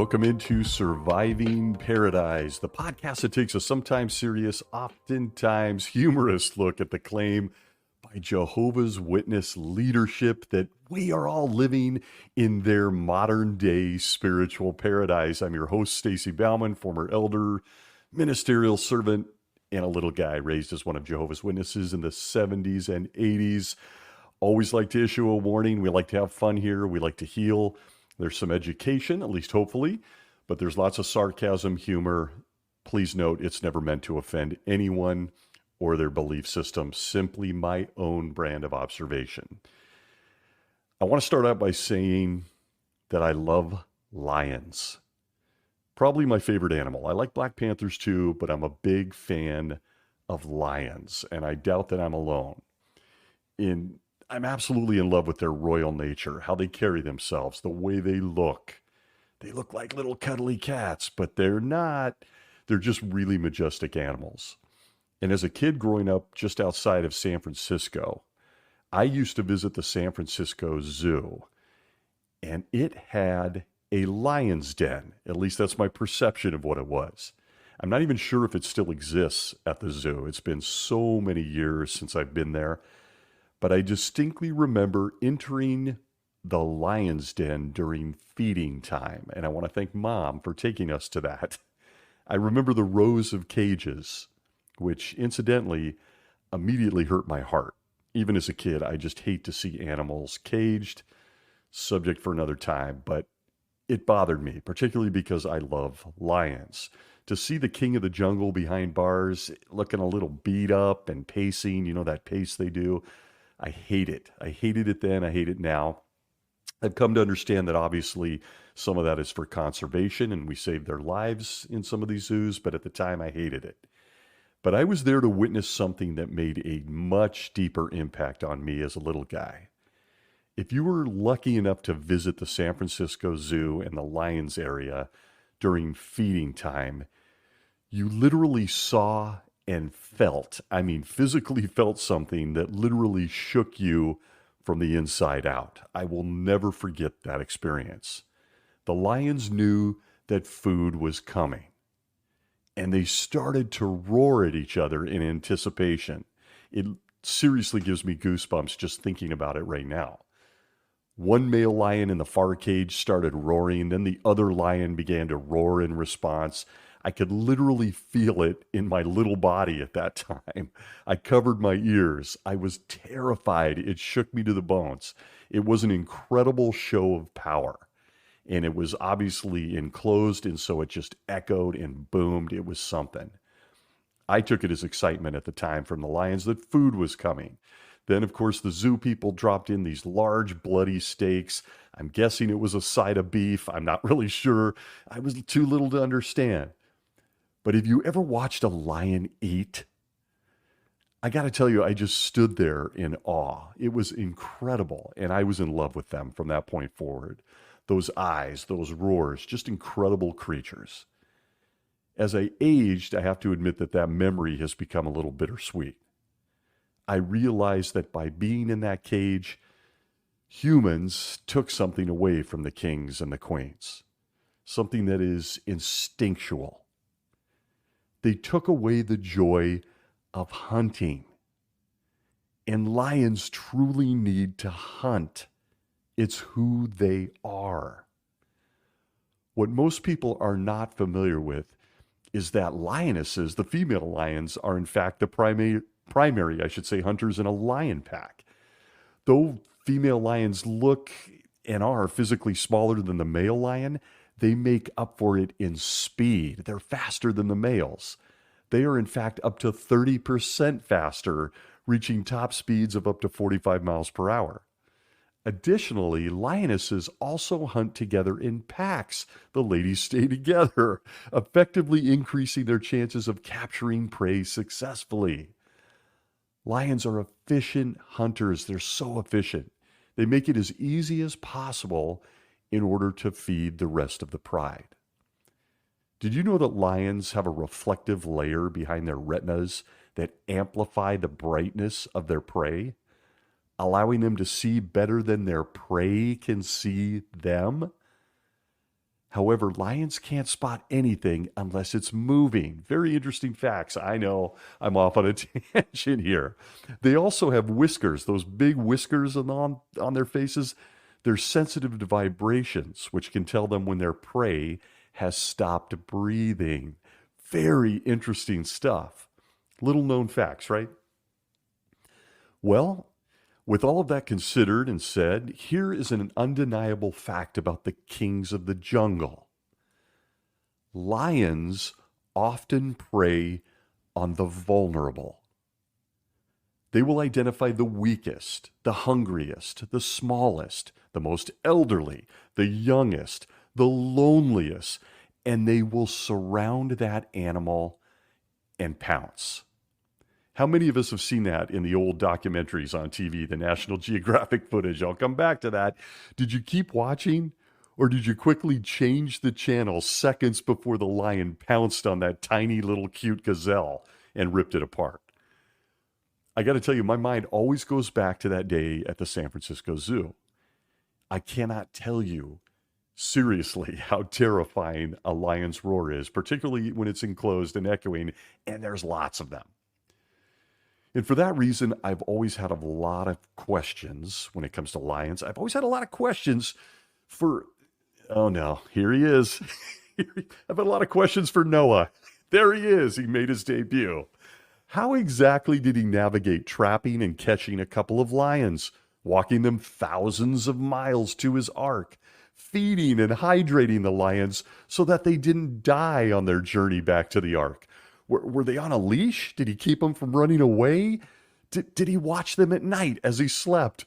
Welcome into Surviving Paradise, the podcast that takes a sometimes serious, oftentimes humorous look at the claim by Jehovah's Witness leadership that we are all living in their modern day spiritual paradise. I'm your host, Stacy Bauman, former elder, ministerial servant, and a little guy raised as one of Jehovah's Witnesses in the 70s and 80s. Always like to issue a warning. We like to have fun here. We like to heal. There's some education, at least hopefully, but there's lots of sarcasm, humor. Please note, it's never meant to offend anyone or their belief system, simply my own brand of observation. I want to start out by saying that I love lions. Probably my favorite animal. I like Black Panthers too, but I'm a big fan of lions, and I doubt that I'm alone. I'm absolutely in love with their royal nature, how they carry themselves, the way they look. They look like little cuddly cats, but they're not. They're just really majestic animals. And as a kid growing up just outside of San Francisco, I used to visit the San Francisco Zoo, and it had a lion's den. At least that's my perception of what it was. I'm not even sure if it still exists at the zoo. It's been so many years since I've been there. But I distinctly remember entering the lion's den during feeding time, and I want to thank Mom for taking us to that. I remember the rows of cages, which incidentally immediately hurt my heart. Even as a kid, I just hate to see animals caged, subject for another time, but it bothered me, particularly because I love lions. To see the king of the jungle behind bars looking a little beat up and pacing, that pace they do, I hate it. I hated it then. I hate it now. I've come to understand that obviously some of that is for conservation and we save their lives in some of these zoos, but at the time I hated it. But I was there to witness something that made a much deeper impact on me as a little guy. If you were lucky enough to visit the San Francisco Zoo and the Lions area during feeding time, you literally saw and physically felt something that literally shook you from the inside out. I will never forget that experience. The lions knew that food was coming, and they started to roar at each other in anticipation. It seriously gives me goosebumps just thinking about it right now. One male lion in the far cage started roaring, then the other lion began to roar in response. I could literally feel it in my little body at that time. I covered my ears. I was terrified. It shook me to the bones. It was an incredible show of power. And it was obviously enclosed, and so it just echoed and boomed. It was something. I took it as excitement at the time from the lions that food was coming. Then, of course, the zoo people dropped in these large bloody steaks. I'm guessing it was a side of beef. I'm not really sure. I was too little to understand. But have you ever watched a lion eat? I got to tell you, I just stood there in awe. It was incredible, and I was in love with them from that point forward. Those eyes, those roars, just incredible creatures. As I aged, I have to admit that memory has become a little bittersweet. I realized that by being in that cage, humans took something away from the kings and the queens, something that is instinctual. They took away the joy of hunting. And lions truly need to hunt. It's who they are. What most people are not familiar with is that lionesses, the female lions, are in fact the primary, hunters in a lion pack. Though female lions look and are physically smaller than the male lion, they make up for it in speed. They're faster than the males. They are, in fact, up to 30% faster, reaching top speeds of up to 45 miles per hour. Additionally, lionesses also hunt together in packs. The ladies stay together, effectively increasing their chances of capturing prey successfully. Lions are efficient hunters. They're so efficient. They make it as easy as possible in order to feed the rest of the pride. Did you know that lions have a reflective layer behind their retinas that amplify the brightness of their prey, allowing them to see better than their prey can see them? However, lions can't spot anything unless it's moving. Very interesting facts. I know I'm off on a tangent here. They also have whiskers, those big whiskers on their faces. They're sensitive to vibrations, which can tell them when their prey has stopped breathing. Very interesting stuff. Little known facts, right? Well, with all of that considered and said, here is an undeniable fact about the kings of the jungle. Lions often prey on the vulnerable. They will identify the weakest, the hungriest, the smallest, the most elderly, the youngest, the loneliest, and they will surround that animal and pounce. How many of us have seen that in the old documentaries on TV, the National Geographic footage? I'll come back to that. Did you keep watching, or did you quickly change the channel seconds before the lion pounced on that tiny little cute gazelle and ripped it apart? I got to tell you, my mind always goes back to that day at the San Francisco Zoo. I cannot tell you seriously how terrifying a lion's roar is, particularly when it's enclosed and echoing, and there's lots of them. And for that reason, I've always had a lot of questions when it comes to lions. I've always had a lot of questions for, oh no, here he is. I've had a lot of questions for Noah. There he is. He made his debut. How exactly did he navigate trapping and catching a couple of lions, walking them thousands of miles to his ark, feeding and hydrating the lions so that they didn't die on their journey back to the ark? Were they on a leash? Did he keep them from running away? Did he watch them at night as he slept?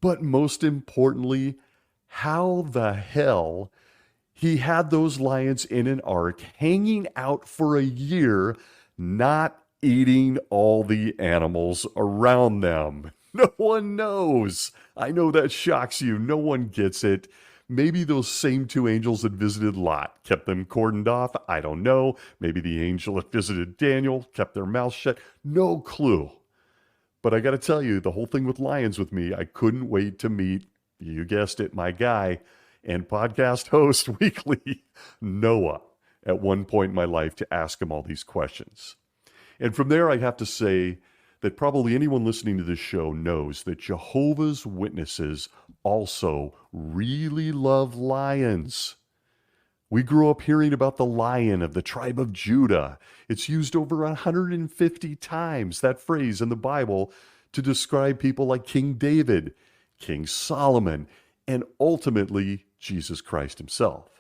But most importantly, how the hell he had those lions in an ark hanging out for a year, not eating all the animals around them? No one knows. I know that shocks you. No one gets it. Maybe those same two angels that visited Lot kept them cordoned off. I don't know. Maybe the angel that visited Daniel kept their mouths shut. No clue. But I got to tell you, the whole thing with lions with me, I couldn't wait to meet, you guessed it, my guy and podcast host weekly, Noah, at one point in my life to ask him all these questions. And from there, I have to say that probably anyone listening to this show knows that Jehovah's Witnesses also really love lions. We grew up hearing about the lion of the tribe of Judah. It's used over 150 times, that phrase in the Bible, to describe people like King David, King Solomon, and ultimately Jesus Christ himself.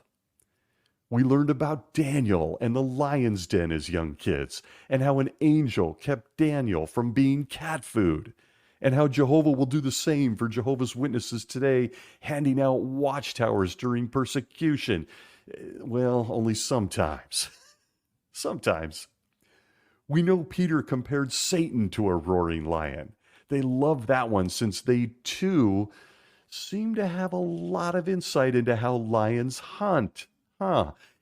We learned about Daniel and the lion's den as young kids, and how an angel kept Daniel from being cat food, and how Jehovah will do the same for Jehovah's Witnesses today, handing out watchtowers during persecution. Well, only sometimes. Sometimes. We know Peter compared Satan to a roaring lion. They love that one since they, too, seem to have a lot of insight into how lions hunt.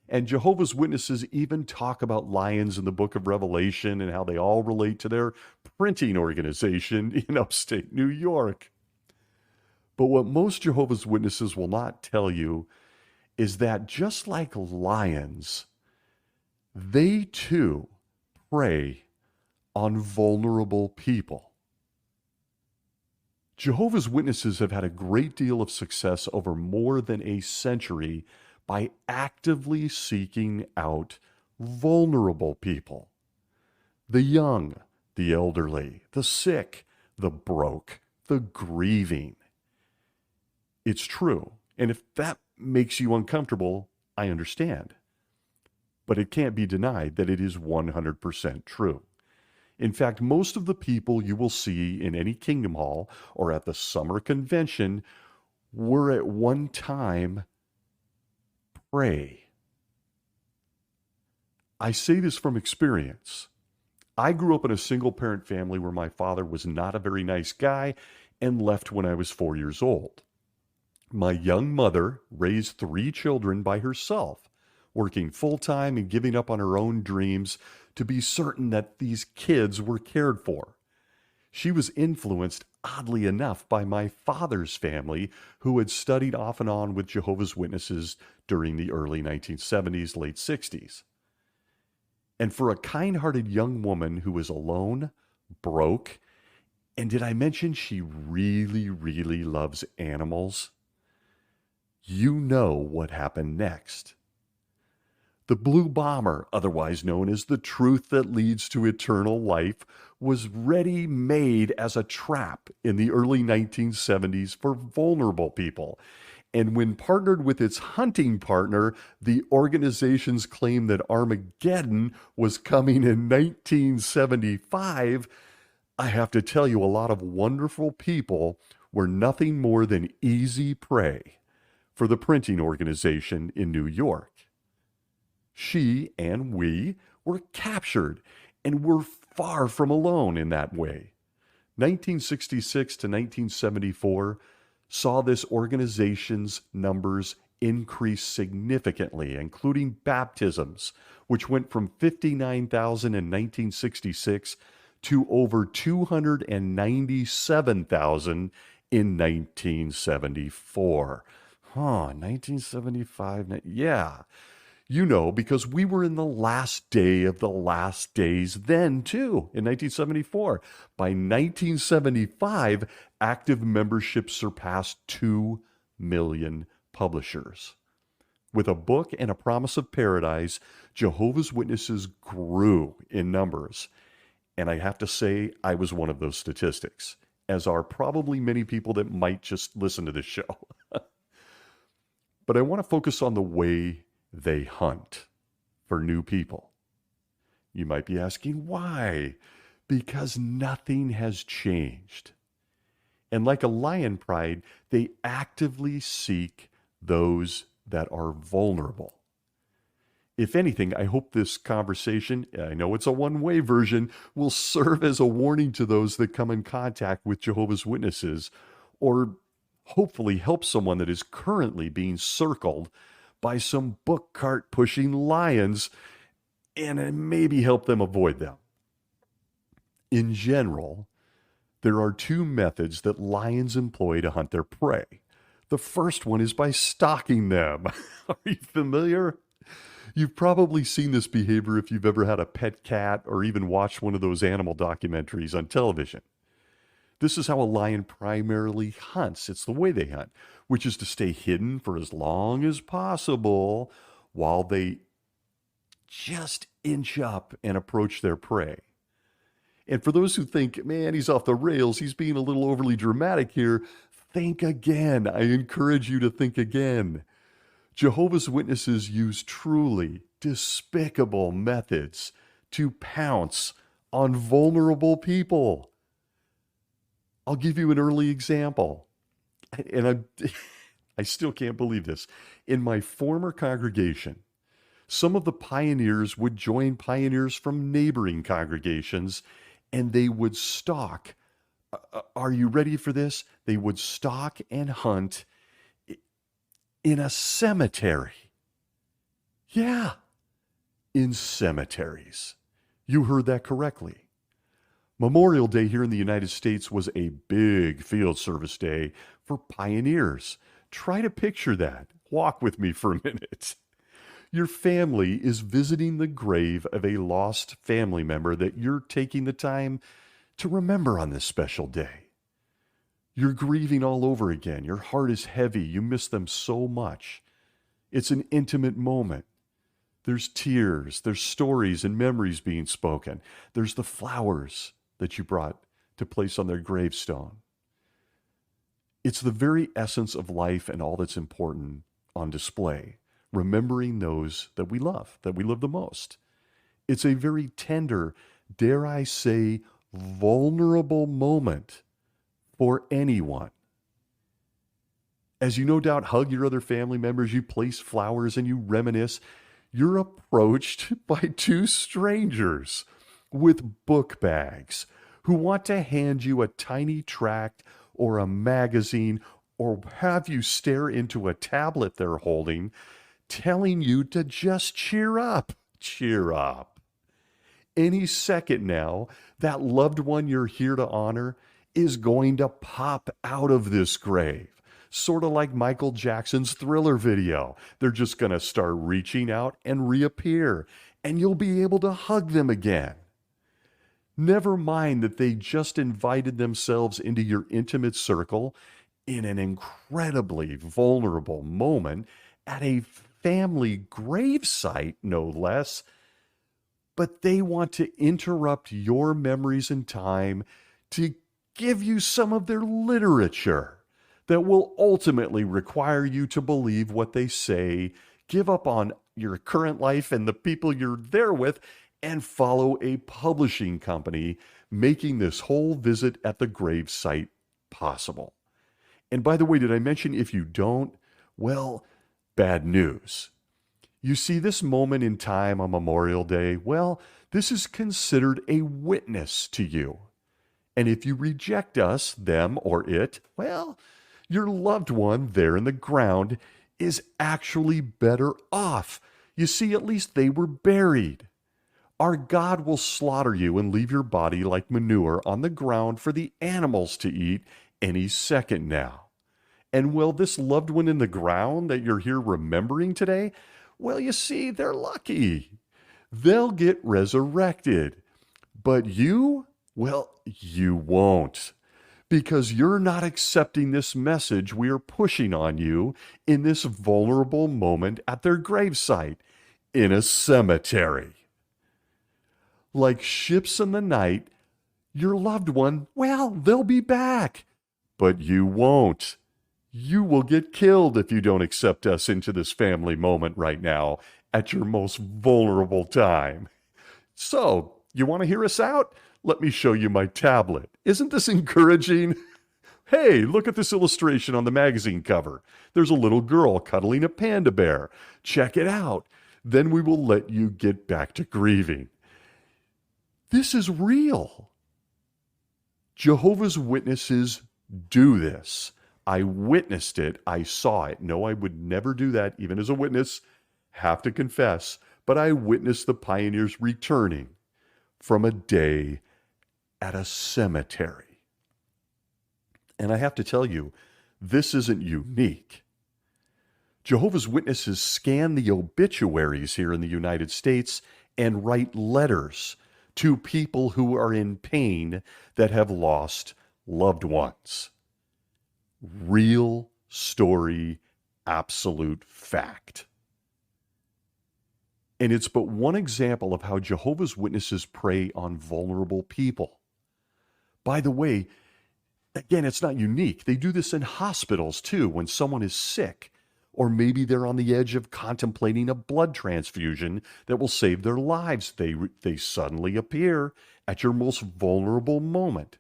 And Jehovah's Witnesses even talk about lions in the book of Revelation and how they all relate to their printing organization in upstate New York. But what most Jehovah's Witnesses will not tell you is that just like lions, they too prey on vulnerable people. Jehovah's Witnesses have had a great deal of success over more than a century by actively seeking out vulnerable people. The young, the elderly, the sick, the broke, the grieving. It's true. And if that makes you uncomfortable, I understand. But it can't be denied that it is 100% true. In fact, most of the people you will see in any Kingdom Hall or at the summer convention were at one time prey. I say this from experience. I grew up in a single-parent family where my father was not a very nice guy and left when I was 4 years old. My young mother raised 3 children by herself, working full-time and giving up on her own dreams to be certain that these kids were cared for. She was influenced, oddly enough, by my father's family, who had studied off and on with Jehovah's Witnesses during the early 1970s, late 60s. And for a kind hearted young woman who was alone, broke, and did I mention she really, really loves animals? You know what happened next. The Blue Bomber, otherwise known as the truth that leads to eternal life, was ready made as a trap in the early 1970s for vulnerable people. And when partnered with its hunting partner, the organization's claim that Armageddon was coming in 1975, I have to tell you, a lot of wonderful people were nothing more than easy prey for the printing organization in New York. She and we were captured, and were far from alone in that way. 1966 to 1974 saw this organization's numbers increase significantly, including baptisms, which went from 59,000 in 1966 to over 297,000 in 1974. 1975, yeah. You know, because we were in the last day of the last days then, too, in 1974. By 1975, active membership surpassed 2 million publishers. With a book and a promise of paradise, Jehovah's Witnesses grew in numbers. And I have to say, I was one of those statistics, as are probably many people that might just listen to this show. But I want to focus on the way they hunt for new people. You might be asking why? Because nothing has changed. And like a lion pride, they actively seek those that are vulnerable. If anything, I hope this conversation, I know it's a one-way version, will serve as a warning to those that come in contact with Jehovah's Witnesses, or hopefully help someone that is currently being circled by some book cart pushing lions, and maybe help them avoid them. In general, there are two methods that lions employ to hunt their prey. The first one is by stalking them. Are you familiar? You've probably seen this behavior if you've ever had a pet cat or even watched one of those animal documentaries on television. This is how a lion primarily hunts. It's the way they hunt, which is to stay hidden for as long as possible while they just inch up and approach their prey. And for those who think, man, he's off the rails, he's being a little overly dramatic here, think again. I encourage you to think again. Jehovah's Witnesses use truly despicable methods to pounce on vulnerable people. I'll give you an early example. And I still can't believe this. In my former congregation, some of the pioneers would join pioneers from neighboring congregations, and they would stalk. Are you ready for this? They would stalk and hunt in a cemetery. Yeah, in cemeteries. You heard that correctly. Memorial Day here in the United States was a big field service day for pioneers. Try to picture that. Walk with me for a minute. Your family is visiting the grave of a lost family member that you're taking the time to remember on this special day. You're grieving all over again. Your heart is heavy. You miss them so much. It's an intimate moment. There's tears. There's stories and memories being spoken. There's the flowers that you brought to place on their gravestone. It's the very essence of life and all that's important on display, remembering those that we love the most. It's a very tender, dare I say, vulnerable moment for anyone. As you no doubt hug your other family members, you place flowers and you reminisce, you're approached by two strangers with book bags who want to hand you a tiny tract or a magazine or have you stare into a tablet they're holding, telling you to just cheer up. Cheer up. Any second now, that loved one you're here to honor is going to pop out of this grave. Sort of like Michael Jackson's Thriller video. They're just going to start reaching out and reappear, and you'll be able to hug them again. Never mind that they just invited themselves into your intimate circle in an incredibly vulnerable moment at a family gravesite, no less. But they want to interrupt your memories and time to give you some of their literature that will ultimately require you to believe what they say, give up on your current life and the people you're there with, and follow a publishing company, making this whole visit at the gravesite possible. And by the way, did I mention if you don't? Well, bad news. You see, this moment in time on Memorial Day, well, this is considered a witness to you. And if you reject us, them, or it, well, your loved one there in the ground is actually better off. You see, at least they were buried. Our God will slaughter you and leave your body like manure on the ground for the animals to eat any second now. And will this loved one in the ground that you're here remembering today, well, you see, they're lucky. They'll get resurrected. But you, well, you won't. Because you're not accepting this message we are pushing on you in this vulnerable moment at their gravesite in a cemetery. Like ships in the night, your loved one, well, they'll be back. But you won't. You will get killed if you don't accept us into this family moment right now at your most vulnerable time. So, you want to hear us out? Let me show you my tablet. Isn't this encouraging? Hey, look at this illustration on the magazine cover. There's a little girl cuddling a panda bear. Check it out. Then we will let you get back to grieving. This is real. Jehovah's Witnesses do this. I witnessed it. I saw it. No, I would never do that, even as a witness. Have to confess. But I witnessed the pioneers returning from a day at a cemetery. And I have to tell you, this isn't unique. Jehovah's Witnesses scan the obituaries here in the United States and write letters to people who are in pain that have lost loved ones. Real story, absolute fact. And it's but one example of how Jehovah's Witnesses prey on vulnerable people. By the way, again, it's not unique. They do this in hospitals too, when someone is sick, or maybe they're on the edge of contemplating a blood transfusion that will save their lives. They suddenly appear at your most vulnerable moment.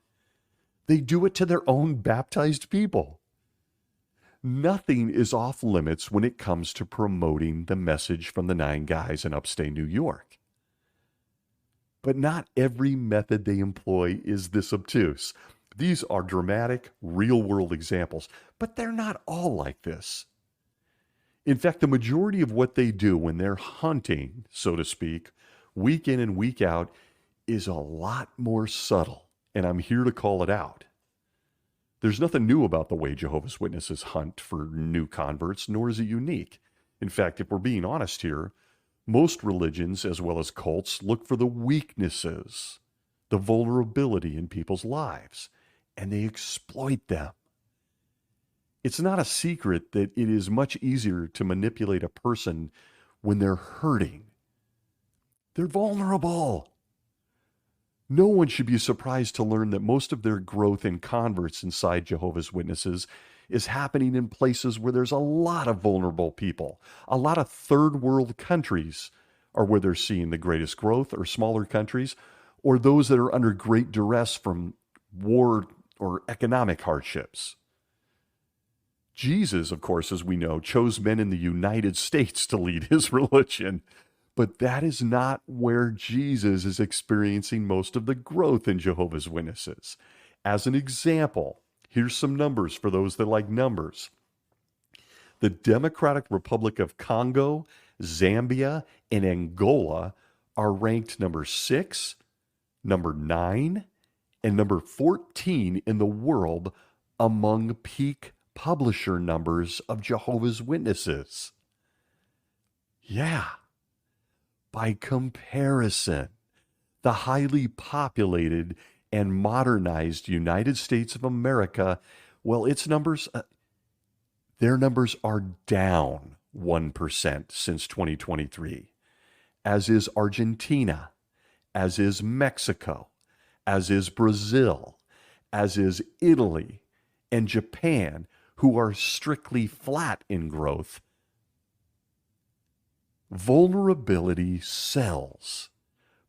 They do it to their own baptized people. Nothing is off limits when it comes to promoting the message from the 9 guys in upstate New York. But not every method they employ is this obtuse. These are dramatic, real-world examples, but they're not all like this. In fact, the majority of what they do when they're hunting, so to speak, week in and week out, is a lot more subtle, and I'm here to call it out. There's nothing new about the way Jehovah's Witnesses hunt for new converts, nor is it unique. In fact, if we're being honest here, most religions, as well as cults, look for the weaknesses, the vulnerability in people's lives, and they exploit them. It's not a secret that it is much easier to manipulate a person when they're hurting. They're vulnerable. No one should be surprised to learn that most of their growth in converts inside Jehovah's Witnesses is happening in places where there's a lot of vulnerable people. A lot of third world countries are where they're seeing the greatest growth, or smaller countries, or those that are under great duress from war or economic hardships. Jesus, of course, as we know, chose men in the United States to lead his religion. But that is not where Jesus is experiencing most of the growth in Jehovah's Witnesses. As an example, here's some numbers for those that like numbers. The Democratic Republic of Congo, Zambia, and Angola are ranked number 6, number 9, and number 14 in the world among peak publisher numbers of Jehovah's Witnesses. Yeah, by comparison, the highly populated and modernized United States of America, well, their numbers are down 1% since 2023, as is Argentina, as is Mexico, as is Brazil, as is Italy and Japan, who are strictly flat in growth. Vulnerability sells.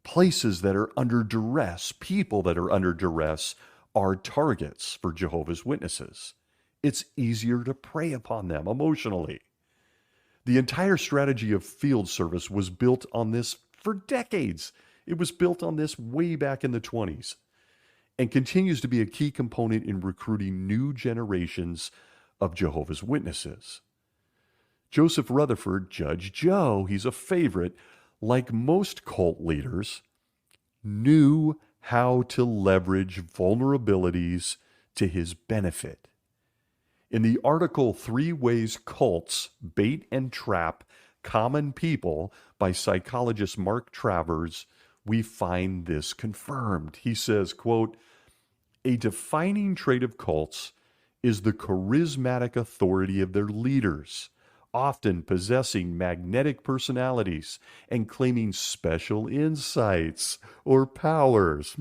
Places that are under duress, people that are under duress, are targets for Jehovah's Witnesses. It's easier to prey upon them emotionally. The entire strategy of field service was built on this for decades. It was built on this way back in the 20s and continues to be a key component in recruiting new generations of Jehovah's Witnesses. Joseph Rutherford, Judge Joe, he's a favorite, like most cult leaders, knew how to leverage vulnerabilities to his benefit. In the article 3 Ways Cults Bait and Trap Common People by psychologist Mark Travers, we find this confirmed. He says, quote, "A defining trait of cults is the charismatic authority of their leaders, often possessing magnetic personalities and claiming special insights or powers.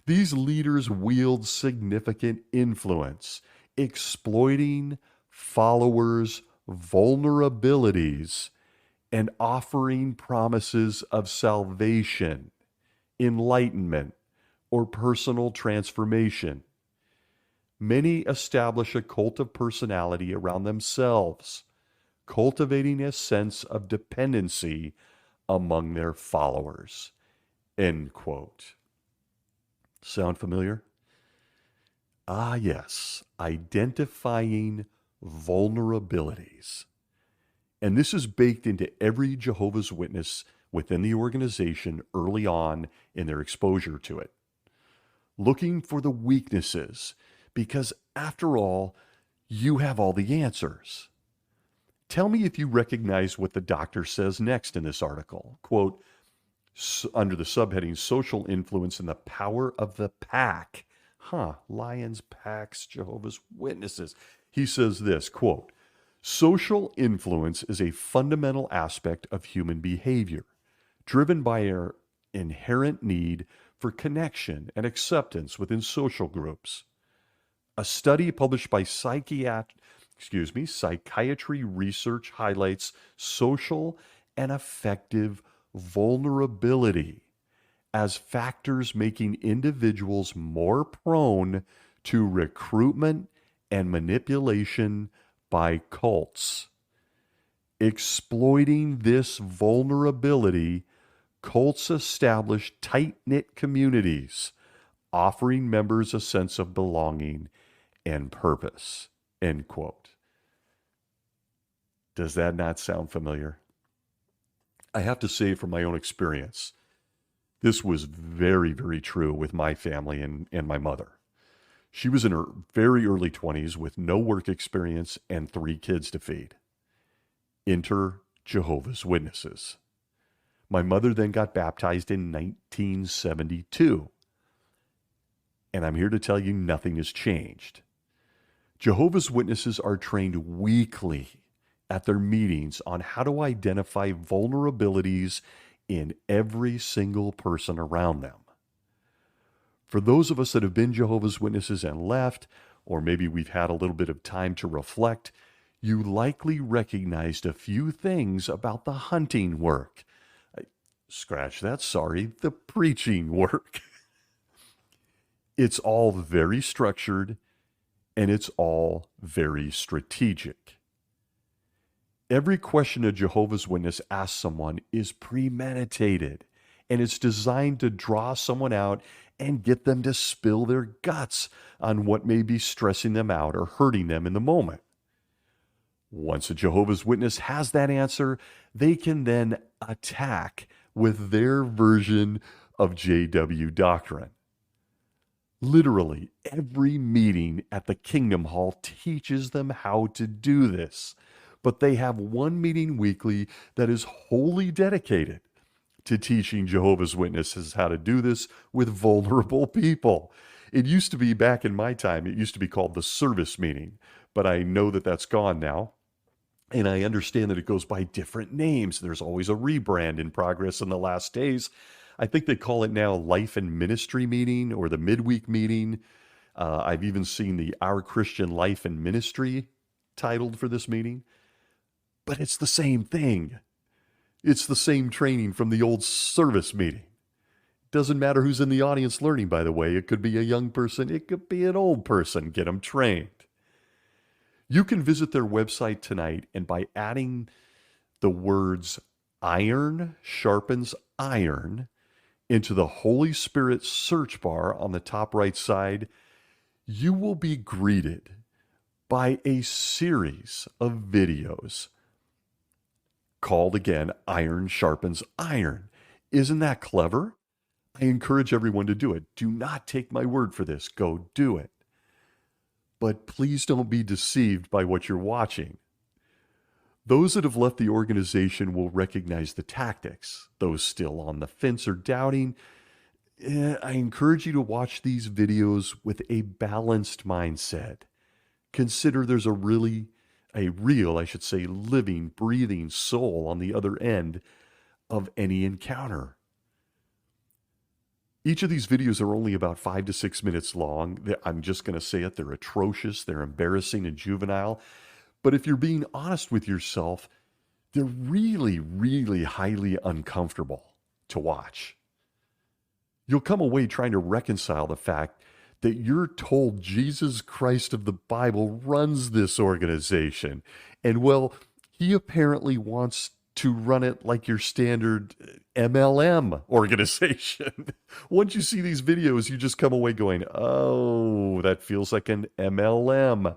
These leaders wield significant influence, exploiting followers' vulnerabilities and offering promises of salvation, enlightenment, or personal transformation. Many establish a cult of personality around themselves, cultivating a sense of dependency among their followers." End quote. Sound familiar? Ah, yes, identifying vulnerabilities. And this is baked into every Jehovah's Witness within the organization early on in their exposure to it. Looking for the weaknesses, because after all, you have all the answers. Tell me if you recognize what the doctor says next in this article. Quote, under the subheading, Social Influence and the Power of the Pack. Lions, packs, Jehovah's Witnesses. He says this, quote, "Social influence is a fundamental aspect of human behavior, driven by our inherent need for connection and acceptance within social groups. A study published by Psychiatry Research highlights social and affective vulnerability as factors making individuals more prone to recruitment and manipulation by cults. Exploiting this vulnerability, cults establish tight-knit communities, offering members a sense of belonging and purpose." End quote. Does that not sound familiar? I have to say from my own experience, this was very, very true with my family and my mother. She was in her very early 20s with no work experience and 3 kids to feed. Enter Jehovah's Witnesses. My mother then got baptized in 1972. And I'm here to tell you nothing has changed. Jehovah's Witnesses are trained weekly at their meetings on how to identify vulnerabilities in every single person around them. For those of us that have been Jehovah's Witnesses and left, or maybe we've had a little bit of time to reflect, you likely recognized a few things about the hunting work. Scratch that, sorry, the preaching work. It's all very structured and it's all very strategic. Every question a Jehovah's Witness asks someone is premeditated, and it's designed to draw someone out and get them to spill their guts on what may be stressing them out or hurting them in the moment. Once a Jehovah's Witness has that answer, they can then attack with their version of JW doctrine. Literally, every meeting at the Kingdom Hall teaches them how to do this. But they have one meeting weekly that is wholly dedicated to teaching Jehovah's Witnesses how to do this with vulnerable people. It used to be, back in my time, it used to be called the service meeting, but I know that that's gone now. And I understand that it goes by different names. There's always a rebrand in progress in the last days. I think they call it now Life and Ministry Meeting or the Midweek Meeting. I've even seen the Our Christian Life and Ministry titled for this meeting. But it's the same thing. It's the same training from the old service meeting. Doesn't matter who's in the audience learning, by the way. It could be a young person. It could be an old person. Get them trained. You can visit their website tonight, and by adding the words iron sharpens iron into the Holy Spirit search bar on the top right side, you will be greeted by a series of videos called, again, Iron Sharpens Iron. Isn't that clever? I encourage everyone to do it. Do not take my word for this. Go do it. But please don't be deceived by what you're watching. Those that have left the organization will recognize the tactics. Those still on the fence or doubting, I encourage you to watch these videos with a balanced mindset. Consider there's a real, living, breathing soul on the other end of any encounter. Each of these videos are only about 5 to 6 minutes long. I'm just going to say it. They're atrocious. They're embarrassing and juvenile. But if you're being honest with yourself, they're really, really highly uncomfortable to watch. You'll come away trying to reconcile the fact that you're told Jesus Christ of the Bible runs this organization. And well, he apparently wants to run it like your standard MLM organization. Once you see these videos, you just come away going, oh, that feels like an MLM.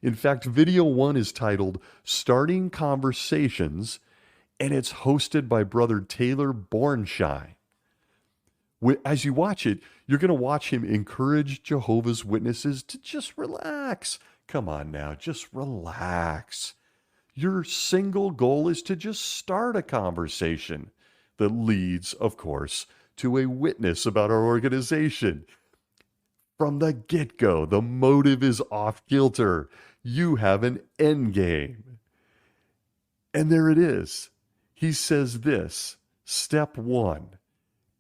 In fact, video 1 is titled Starting Conversations, and it's hosted by Brother Taylor Bornschein. As you watch it, you're going to watch him encourage Jehovah's Witnesses to just relax. Come on now, just relax. Your single goal is to just start a conversation that leads, of course, to a witness about our organization. From the get-go, the motive is off kilter. You have an endgame. And there it is. He says this, step 1,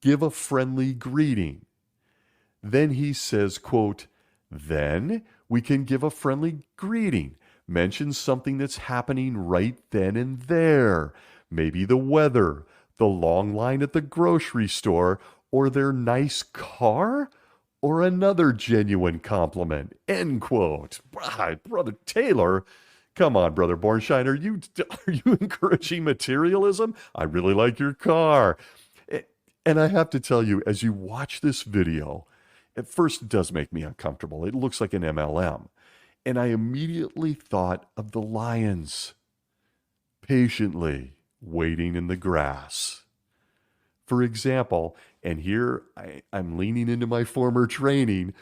give a friendly greeting. Then he says, quote, then we can give a friendly greeting. Mention something that's happening right then and there. Maybe the weather, the long line at the grocery store, or their nice car, or another genuine compliment. End quote. Brother Taylor, come on, Brother Bornschein, are you encouraging materialism? I really like your car. And I have to tell you, as you watch this video, at first it does make me uncomfortable. It looks like an MLM. And I immediately thought of the lions patiently waiting in the grass. For example, and here I'm leaning into my former training,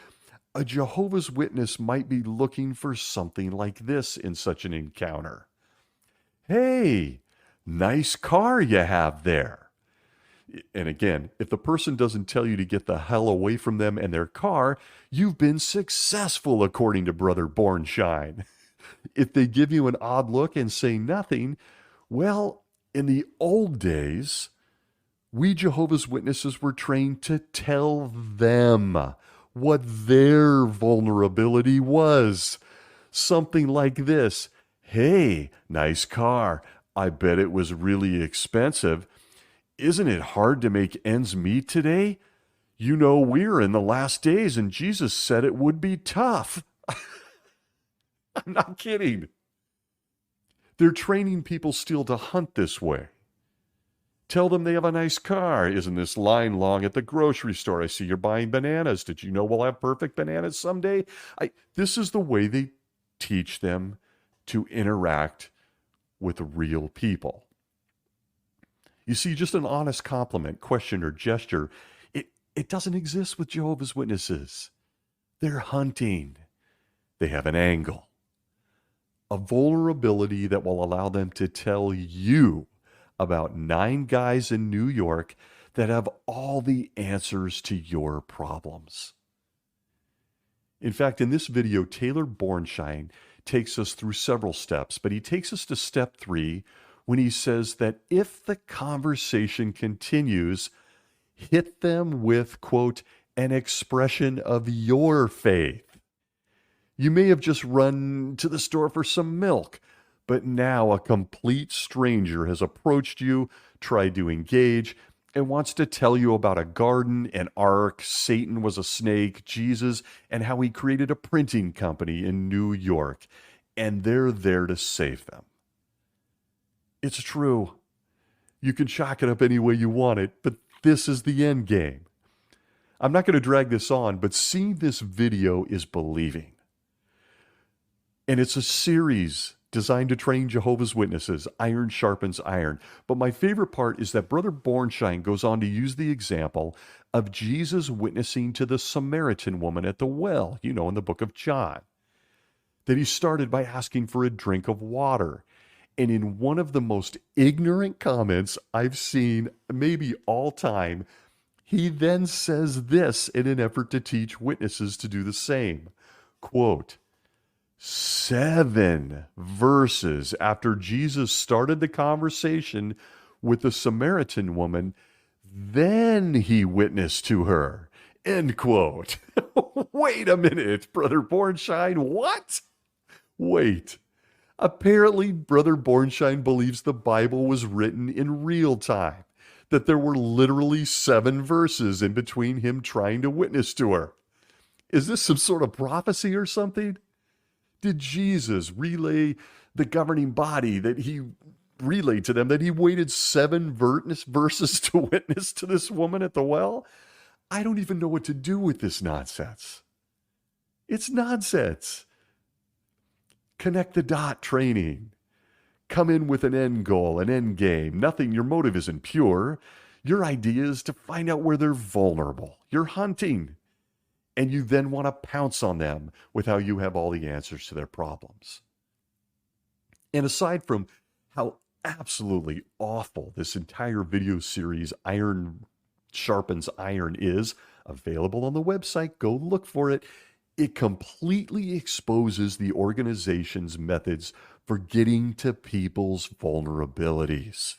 a Jehovah's Witness might be looking for something like this in such an encounter. Hey, nice car you have there. And again, if the person doesn't tell you to get the hell away from them and their car, you've been successful, according to Brother Bornschein. If they give you an odd look and say nothing, well, in the old days, we Jehovah's Witnesses were trained to tell them what their vulnerability was. Something like this. Hey, nice car. I bet it was really expensive. Isn't it hard to make ends meet today? You know, we're in the last days and Jesus said it would be tough. I'm not kidding. They're training people still to hunt this way. Tell them they have a nice car. Isn't this line long at the grocery store? I see you're buying bananas. Did you know we'll have perfect bananas someday? This is the way they teach them to interact with real people. You see, just an honest compliment, question, or gesture, it doesn't exist with Jehovah's Witnesses. They're hunting. They have an angle, a vulnerability that will allow them to tell you about 9 guys in New York that have all the answers to your problems. In fact, in this video, Taylor Bornschein takes us through several steps, but he takes us to step 3 when he says that if the conversation continues, hit them with, quote, an expression of your faith. You may have just run to the store for some milk, but now a complete stranger has approached you, tried to engage, and wants to tell you about a garden, an ark, Satan was a snake, Jesus, and how he created a printing company in New York. And they're there to save them. It's true. You can chalk it up any way you want it, but this is the end game. I'm not going to drag this on, but seeing this video is believing. And it's a series designed to train Jehovah's Witnesses. Iron sharpens iron. But my favorite part is that Brother Bornschein goes on to use the example of Jesus witnessing to the Samaritan woman at the well, in the book of John. That he started by asking for a drink of water. And in one of the most ignorant comments I've seen, maybe all time, he then says this in an effort to teach witnesses to do the same. Quote, 7 verses after Jesus started the conversation with the Samaritan woman, then he witnessed to her. End quote. Wait a minute, Brother Bornschein. What? Wait. Apparently, Brother Bornschein believes the Bible was written in real time, that there were literally 7 verses in between him trying to witness to her. Is this some sort of prophecy or something? Did Jesus relay the governing body that he relayed to them, that he waited 7 verses to witness to this woman at the well? I don't even know what to do with this nonsense. It's nonsense. Connect the dot training. Come in with an end goal, an end game. Nothing, your motive isn't pure. Your idea is to find out where they're vulnerable. You're hunting. And you then want to pounce on them with how you have all the answers to their problems. And aside from how absolutely awful this entire video series, Iron Sharpens Iron, is, available on the website, go look for it. It completely exposes the organization's methods for getting to people's vulnerabilities.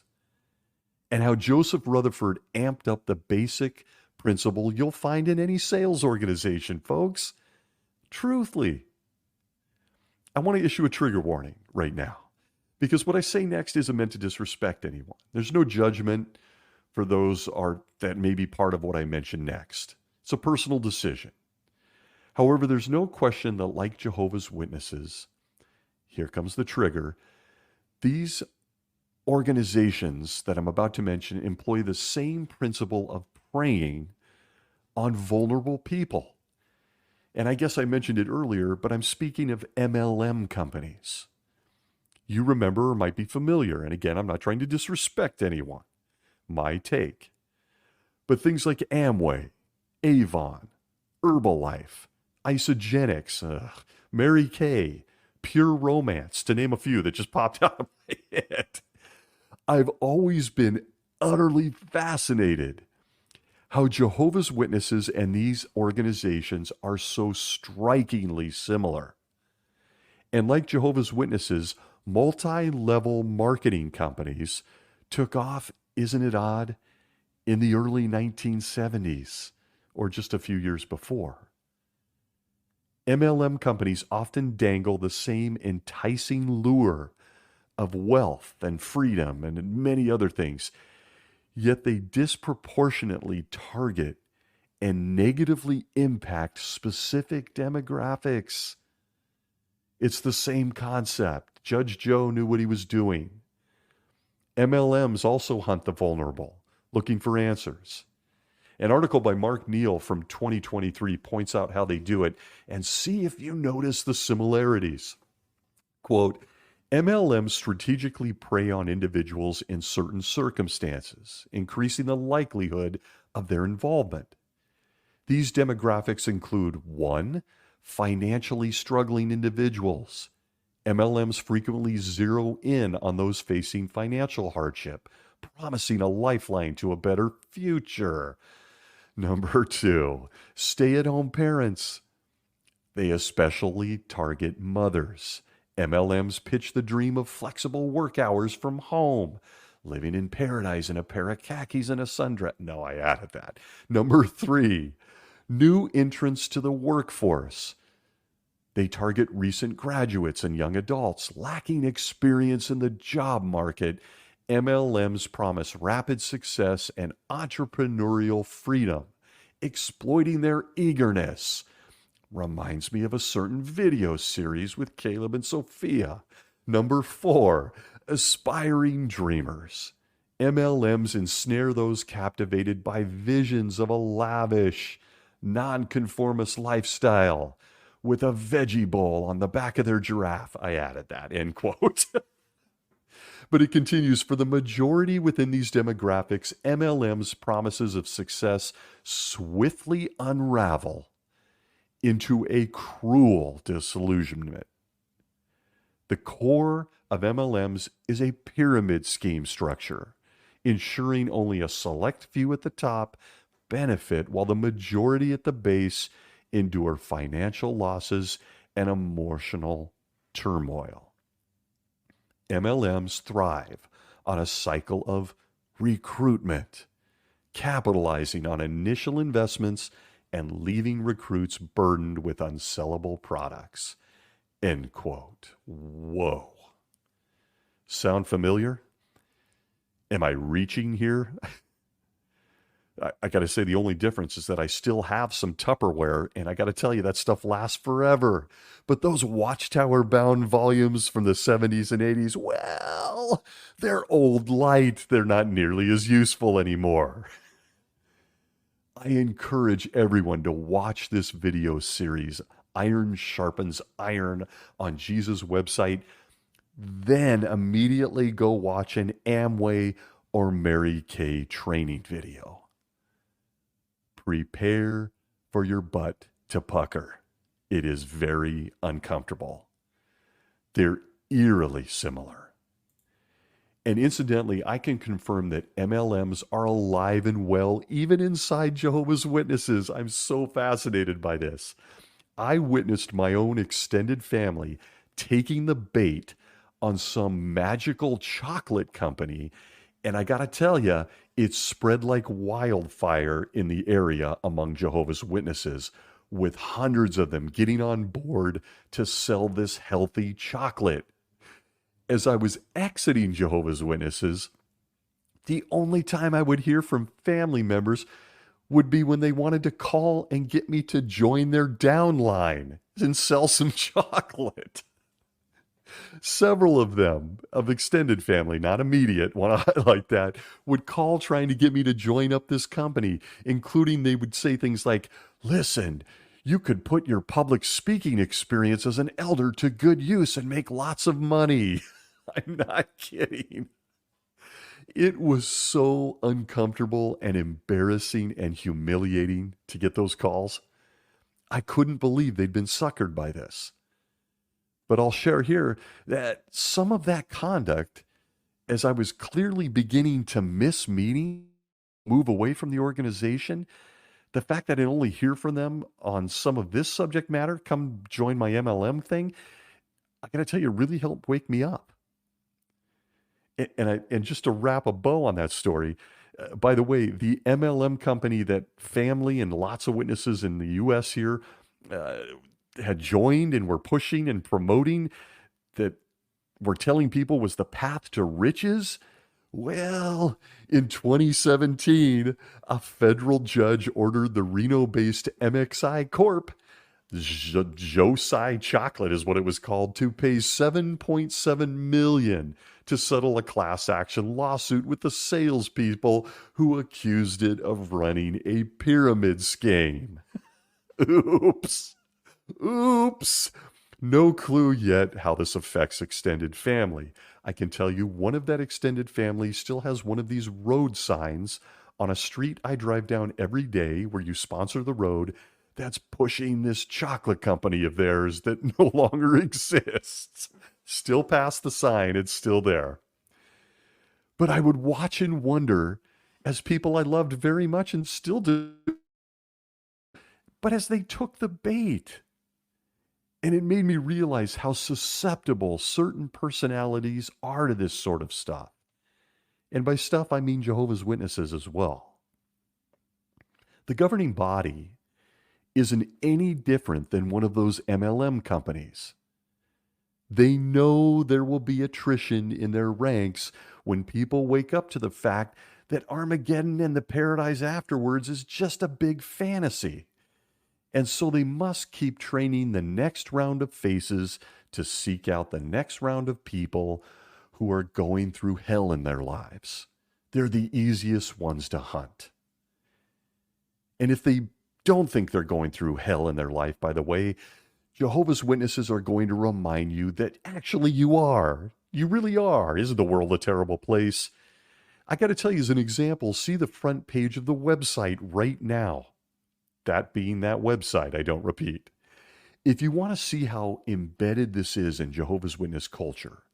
And how Joseph Rutherford amped up the basic principle you'll find in any sales organization, folks. Truthfully, I want to issue a trigger warning right now, because what I say next isn't meant to disrespect anyone. There's no judgment for those that may be part of what I mention next. It's a personal decision. However, there's no question that, like Jehovah's Witnesses, here comes the trigger, these organizations that I'm about to mention employ the same principle of preying on vulnerable people. And I guess I mentioned it earlier, but I'm speaking of MLM companies. You remember or might be familiar, and again, I'm not trying to disrespect anyone. My take. But things like Amway, Avon, Herbalife, Isogenics, Mary Kay, Pure Romance, to name a few that just popped out of my head. I've always been utterly fascinated how Jehovah's Witnesses and these organizations are so strikingly similar. And like Jehovah's Witnesses, multi-level marketing companies took off, isn't it odd, in the early 1970s, or just a few years before. MLM companies often dangle the same enticing lure of wealth and freedom and many other things, yet they disproportionately target and negatively impact specific demographics. It's the same concept. Judge Joe knew what he was doing. MLMs also hunt the vulnerable, looking for answers. An article by Mark Neal from 2023 points out how they do it, and see if you notice the similarities. Quote, MLMs strategically prey on individuals in certain circumstances, increasing the likelihood of their involvement. These demographics include 1. Financially struggling individuals. MLMs frequently zero in on those facing financial hardship, promising a lifeline to a better future. Number 2, stay at home parents. They especially target mothers. MLMs pitch the dream of flexible work hours from home, living in paradise in a pair of khakis and a sundress. No, I added that. Number 3, new entrants to the workforce. They target recent graduates and young adults lacking experience in the job market. MLMs promise rapid success and entrepreneurial freedom, exploiting their eagerness. Reminds me of a certain video series with Caleb and Sophia. Number 4, aspiring dreamers. MLMs ensnare those captivated by visions of a lavish, nonconformist lifestyle with a veggie bowl on the back of their giraffe. I added that, end quote. But it continues, for the majority within these demographics, MLM's promises of success swiftly unravel into a cruel disillusionment. The core of MLMs is a pyramid scheme structure, ensuring only a select few at the top benefit while the majority at the base endure financial losses and emotional turmoil. MLMs thrive on a cycle of recruitment, capitalizing on initial investments and leaving recruits burdened with unsellable products. End quote. Whoa. Sound familiar? Am I reaching here? I got to say, the only difference is that I still have some Tupperware, and I got to tell you, that stuff lasts forever. But those Watchtower-bound volumes from the 70s and 80s, well, they're old light. They're not nearly as useful anymore. I encourage everyone to watch this video series, Iron Sharpens Iron, on Jesus' website. Then immediately go watch an Amway or Mary Kay training video. Prepare for your butt to pucker. It is very uncomfortable. They're eerily similar. And incidentally, I can confirm that MLMs are alive and well even inside Jehovah's Witnesses. I'm so fascinated by this. I witnessed my own extended family taking the bait on some magical chocolate company, and I got to tell you, it spread like wildfire in the area among Jehovah's Witnesses, with hundreds of them getting on board to sell this healthy chocolate. As I was exiting Jehovah's Witnesses, the only time I would hear from family members would be when they wanted to call and get me to join their downline and sell some chocolate. Several of them, of extended family, not immediate, want to highlight that, would call trying to get me to join up this company, including they would say things like, listen, you could put your public speaking experience as an elder to good use and make lots of money. I'm not kidding. It was so uncomfortable and embarrassing and humiliating to get those calls. I couldn't believe they'd been suckered by this. But I'll share here that some of that conduct, as I was clearly beginning to miss meeting, move away from the organization, the fact that I only hear from them on some of this subject matter, come join my MLM thing, I got to tell you, really helped wake me up. And just to wrap a bow on that story, by the way, the MLM company that family and lots of witnesses in the U.S. here had joined and were pushing and promoting, that were telling people was the path to riches. Well, in 2017, a federal judge ordered the Reno-based MXI Corp, Josai Chocolate is what it was called, to pay $7.7 million to settle a class action lawsuit with the salespeople who accused it of running a pyramid scheme. Oops. Oops. No clue yet how this affects extended family. I can tell you one of that extended family still has one of these road signs on a street I drive down every day where you sponsor the road that's pushing this chocolate company of theirs that no longer exists. Still past the sign, it's still there. But I would watch and wonder as people I loved very much and still do, but as they took the bait. And it made me realize how susceptible certain personalities are to this sort of stuff. And by stuff, I mean Jehovah's Witnesses as well. The governing body isn't any different than one of those MLM companies. They know there will be attrition in their ranks when people wake up to the fact that Armageddon and the paradise afterwards is just a big fantasy. And so they must keep training the next round of faces to seek out the next round of people who are going through hell in their lives. They're the easiest ones to hunt. And if they don't think they're going through hell in their life, by the way, Jehovah's Witnesses are going to remind you that actually you are. You really are. Isn't the world a terrible place? I got to tell you, as an example, see the front page of the website right now. That being that website, I don't repeat. If you want to see how embedded this is in Jehovah's Witness culture,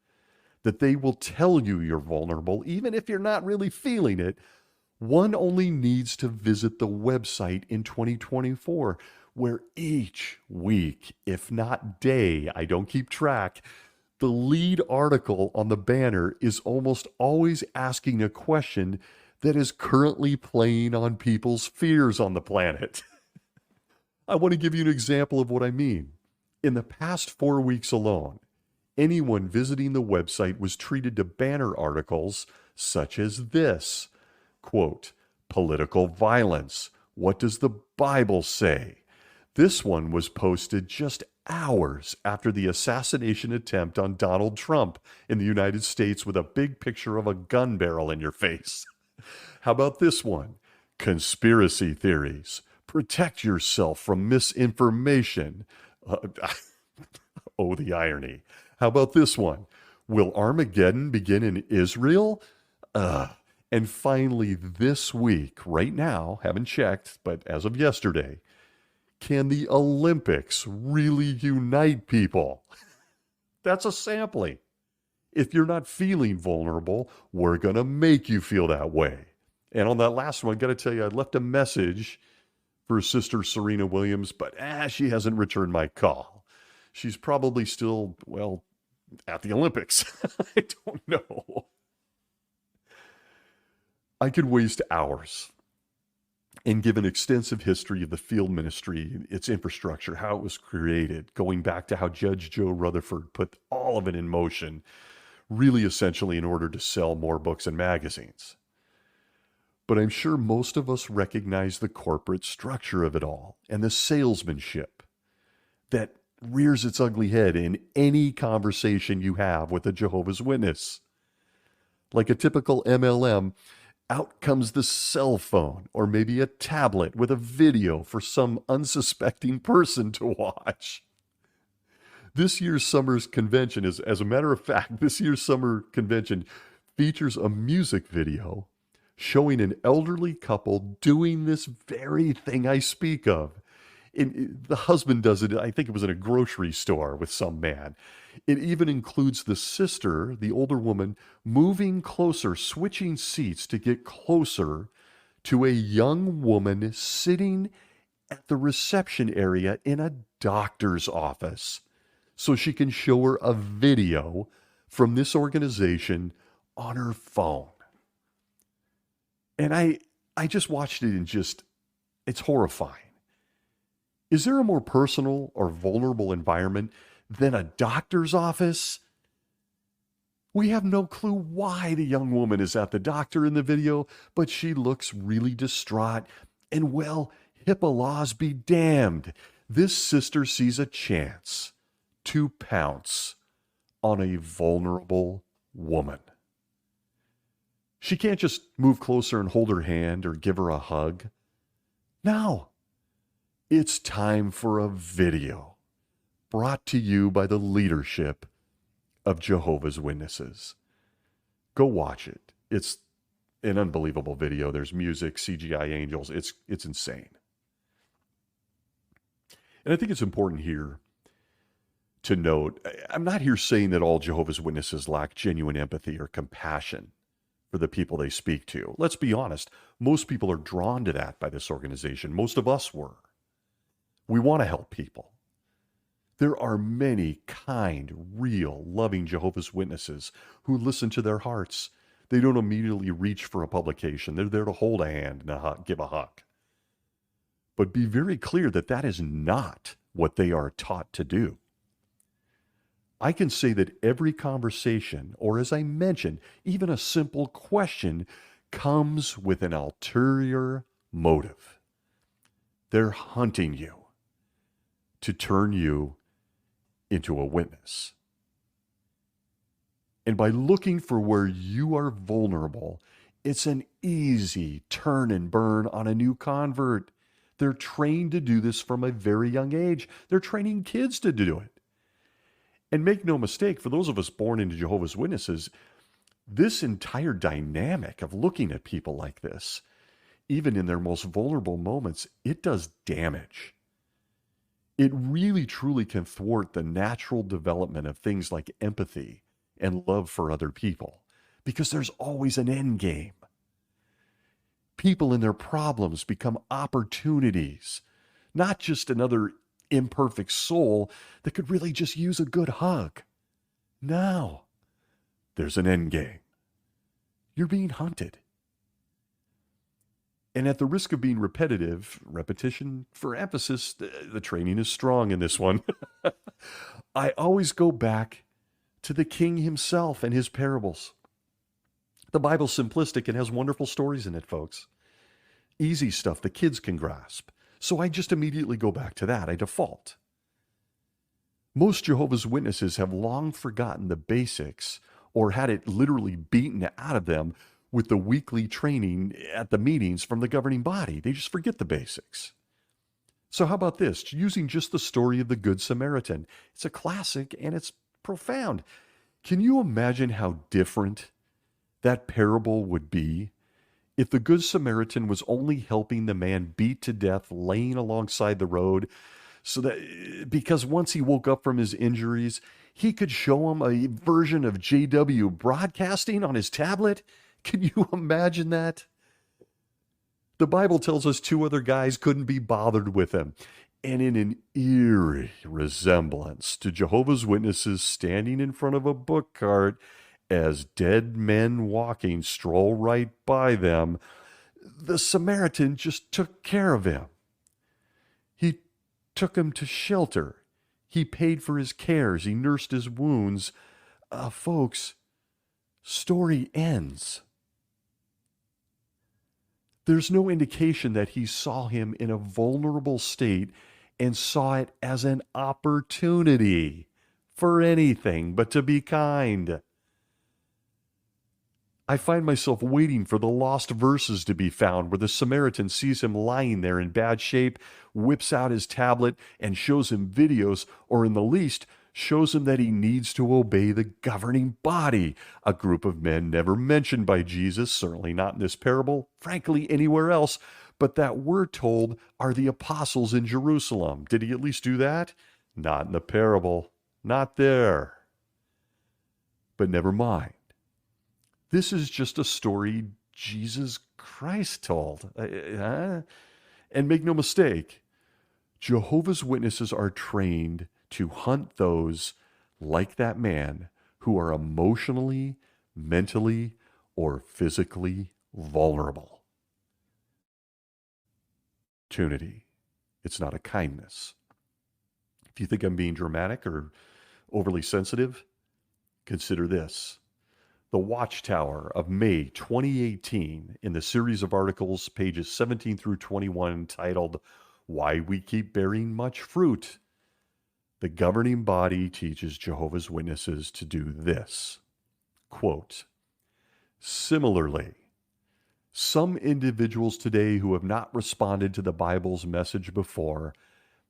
that they will tell you you're vulnerable, even if you're not really feeling it, one only needs to visit the website in 2024, where each week, if not day, I don't keep track, the lead article on the banner is almost always asking a question that is currently playing on people's fears on the planet. I want to give you an example of what I mean. In the past 4 weeks alone, anyone visiting the website was treated to banner articles such as this, quote, political violence. What does the Bible say? This one was posted just hours after the assassination attempt on Donald Trump in the United States with a big picture of a gun barrel in your face. How about this one? Conspiracy theories. Protect yourself from misinformation. Oh, the irony. How about this one? Will Armageddon begin in Israel? And finally, this week, right now, haven't checked, but as of yesterday, can the Olympics really unite people? That's a sampling. If you're not feeling vulnerable, we're going to make you feel that way. And on that last one, I got to tell you, I left a message for Sister Serena Williams, but she hasn't returned my call. She's probably still, well, at the Olympics. I don't know. I could waste hours and give an extensive history of the field ministry, its infrastructure, how it was created, going back to how Judge Joe Rutherford put all of it in motion, really essentially in order to sell more books and magazines. But I'm sure most of us recognize the corporate structure of it all and the salesmanship that rears its ugly head in any conversation you have with a Jehovah's Witness. Like a typical MLM, out comes the cell phone or maybe a tablet with a video for some unsuspecting person to watch. This year's summer's convention is, as a matter of fact, this year's summer convention features a music video showing an elderly couple doing this very thing I speak of. The husband does it, I think it was in a grocery store with some man. It even includes the sister, the older woman, moving closer, switching seats to get closer to a young woman sitting at the reception area in a doctor's office so she can show her a video from this organization on her phone. And I just watched it and it's horrifying. Is there a more personal or vulnerable environment than a doctor's office? We have no clue why the young woman is at the doctor in the video, but she looks really distraught. And well, HIPAA laws be damned. This sister sees a chance to pounce on a vulnerable woman. She can't just move closer and hold her hand or give her a hug. No. It's time for a video. brought to you by the leadership of Jehovah's Witnesses. Go watch it. It's an unbelievable video. There's music, CGI angels. It's insane. And I think it's important here to note, I'm not here saying that all Jehovah's Witnesses lack genuine empathy or compassion for the people they speak to. Let's be honest, most people are drawn to that by this organization. Most of us were. We want to help people. There are many kind, real, loving Jehovah's Witnesses who listen to their hearts. They don't immediately reach for a publication. They're there to hold a hand and give a hug. But be very clear that that is not what they are taught to do. I can say that every conversation, or as I mentioned, even a simple question, comes with an ulterior motive. They're hunting you to turn you into a witness. And by looking for where you are vulnerable, it's an easy turn and burn on a new convert. They're trained to do this from a very young age. They're training kids to do it. And make no mistake, for those of us born into Jehovah's Witnesses, this entire dynamic of looking at people like this, even in their most vulnerable moments, it does damage. It really, truly can thwart the natural development of things like empathy and love for other people, because there's always an end game. People and their problems become opportunities, not just another imperfect soul that could really just use a good hug. Now, there's an end game. You're being hunted. And at the risk of being repetitive, repetition for emphasis, the training is strong in this one. I always go back to the king himself and his parables. The Bible's simplistic and has wonderful stories in it, folks. Easy stuff the kids can grasp. So I just immediately go back to that. I default. Most Jehovah's Witnesses have long forgotten the basics or had it literally beaten out of them with the weekly training at the meetings from the governing body. They just forget the basics. So how about this? Using just the story of the Good Samaritan. It's a classic and it's profound. Can you imagine how different that parable would be if the Good Samaritan was only helping the man beat to death laying alongside the road, so that because once he woke up from his injuries, he could show him a version of JW broadcasting on his tablet? Can you imagine that? The Bible tells us two other guys couldn't be bothered with him. And in an eerie resemblance to Jehovah's Witnesses standing in front of a book cart as dead men walking stroll right by them, the Samaritan just took care of him. He took him to shelter. He paid for his cares. He nursed his wounds. Folks, story ends. There's no indication that he saw him in a vulnerable state and saw it as an opportunity for anything but to be kind. I find myself waiting for the lost verses to be found where the Samaritan sees him lying there in bad shape, whips out his tablet, and shows him videos, or in the least, shows him that he needs to obey the governing body, a group of men never mentioned by Jesus, certainly not in this parable, frankly anywhere else, but that we're told are the apostles in Jerusalem. Did he at least do that? Not in the parable. Not there. But never mind. This is just a story Jesus Christ told. And make no mistake, Jehovah's Witnesses are trained to hunt those like that man who are emotionally, mentally, or physically vulnerable. Opportunity. It's not a kindness. If you think I'm being dramatic or overly sensitive, consider this. The Watchtower of May 2018 in the series of articles, pages 17 through 21, titled, Why We Keep Bearing Much Fruit. The governing body teaches Jehovah's Witnesses to do this. Quote, similarly, some individuals today who have not responded to the Bible's message before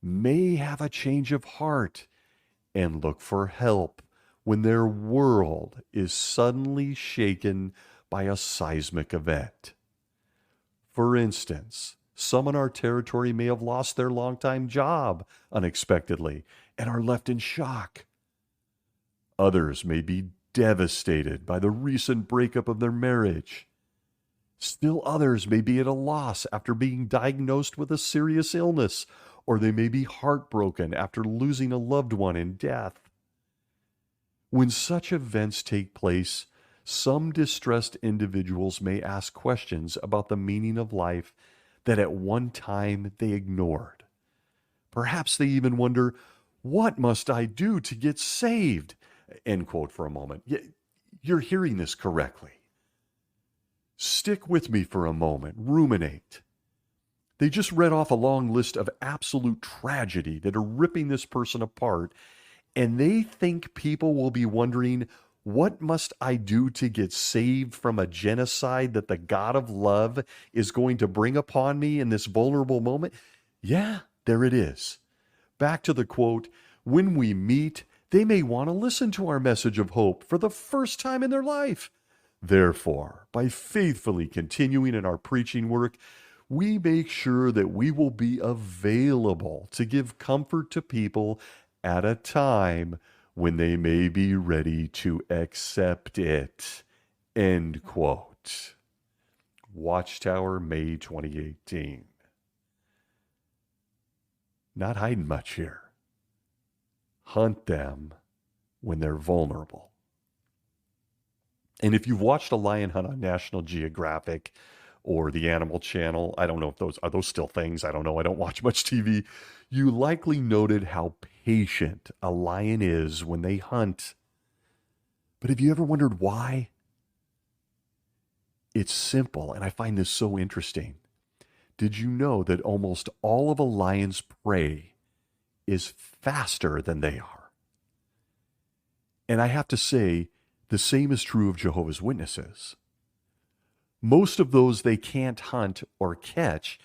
may have a change of heart and look for help when their world is suddenly shaken by a seismic event. For instance, some in our territory may have lost their longtime job unexpectedly and are left in shock. Others may be devastated by the recent breakup of their marriage. Still others may be at a loss after being diagnosed with a serious illness, or they may be heartbroken after losing a loved one in death. When such events take place, some distressed individuals may ask questions about the meaning of life that at one time they ignored. Perhaps they even wonder, what must I do to get saved? End quote for a moment. You're hearing this correctly. Stick with me for a moment. Ruminate. They just read off a long list of absolute tragedy that are ripping this person apart, and they think people will be wondering, what must I do to get saved from a genocide that the God of love is going to bring upon me in this vulnerable moment? Yeah, there it is. Back to the quote, when we meet, they may want to listen to our message of hope for the first time in their life. Therefore, by faithfully continuing in our preaching work, we make sure that we will be available to give comfort to people at a time when they may be ready to accept it. End quote. Watchtower, May 2018. Not hiding much here. Hunt them when they're vulnerable. And if you've watched a lion hunt on National Geographic or the Animal Channel, I don't know if those still things. I don't know. I don't watch much TV. You likely noted how patient a lion is when they hunt. But have you ever wondered why? It's simple, and I find this so interesting. Did you know that almost all of a lion's prey is faster than they are? And I have to say, the same is true of Jehovah's Witnesses. Most of those they can't hunt or catch,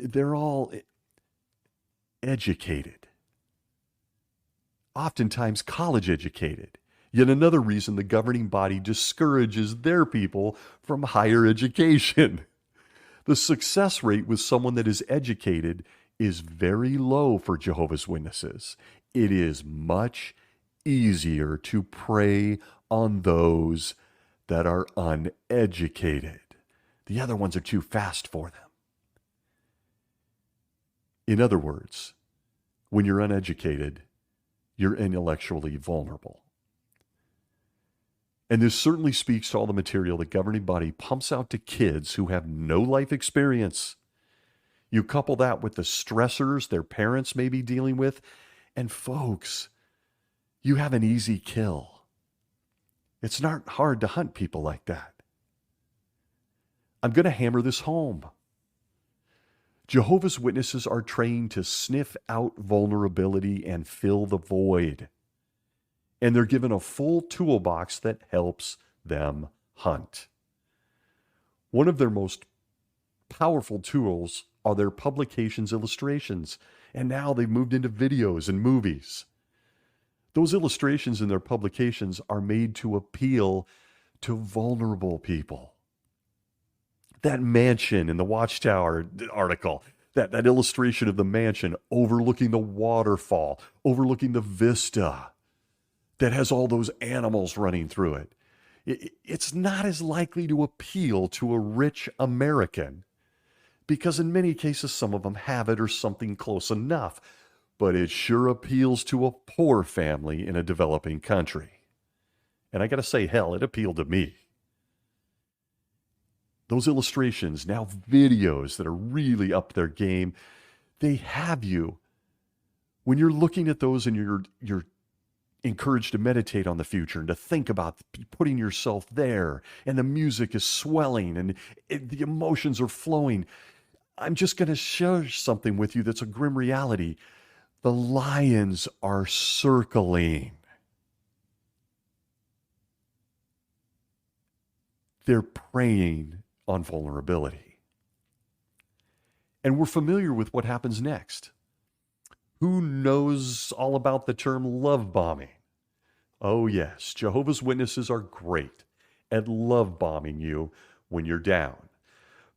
they're all educated. Oftentimes college educated. Yet another reason the governing body discourages their people from higher education. The success rate with someone that is educated is very low for Jehovah's Witnesses. It is much easier to prey on those that are uneducated. The other ones are too fast for them. In other words, when you're uneducated, you're intellectually vulnerable. And this certainly speaks to all the material the governing body pumps out to kids who have no life experience. You couple that with the stressors their parents may be dealing with, and folks, you have an easy kill. It's not hard to hunt people like that. I'm going to hammer this home. Jehovah's Witnesses are trained to sniff out vulnerability and fill the void. And they're given a full toolbox that helps them hunt. One of their most powerful tools are their publications illustrations, and now they've moved into videos and movies. Those illustrations in their publications are made to appeal to vulnerable people. That mansion in the Watchtower article, that illustration of the mansion overlooking the waterfall, overlooking the vista, that has all those animals running through it. It's not as likely to appeal to a rich American, because in many cases some of them have it or something close enough, but it sure appeals to a poor family in a developing country. And I got to say, hell, it appealed to me. Those illustrations, now videos that are really up their game, they have you. When you're looking at those and you're encouraged to meditate on the future and to think about putting yourself there, and the music is swelling and the emotions are flowing, I'm just going to share something with you that's a grim reality. The lions are circling. They're preying on vulnerability. And we're familiar with what happens next. Who knows all about the term love bombing? Oh, yes, Jehovah's Witnesses are great at love bombing you when you're down.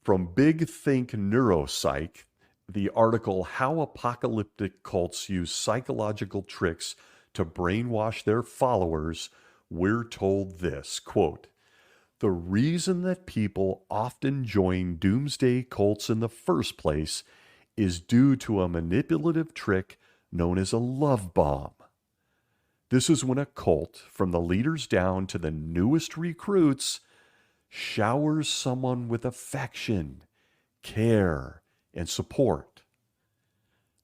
From Big Think Neuropsych, the article How Apocalyptic Cults Use Psychological Tricks to Brainwash Their Followers, we're told this quote, the reason that people often join doomsday cults in the first place is due to a manipulative trick known as a love bomb. This is when a cult, from the leaders down to the newest recruits, showers someone with affection, care, and support.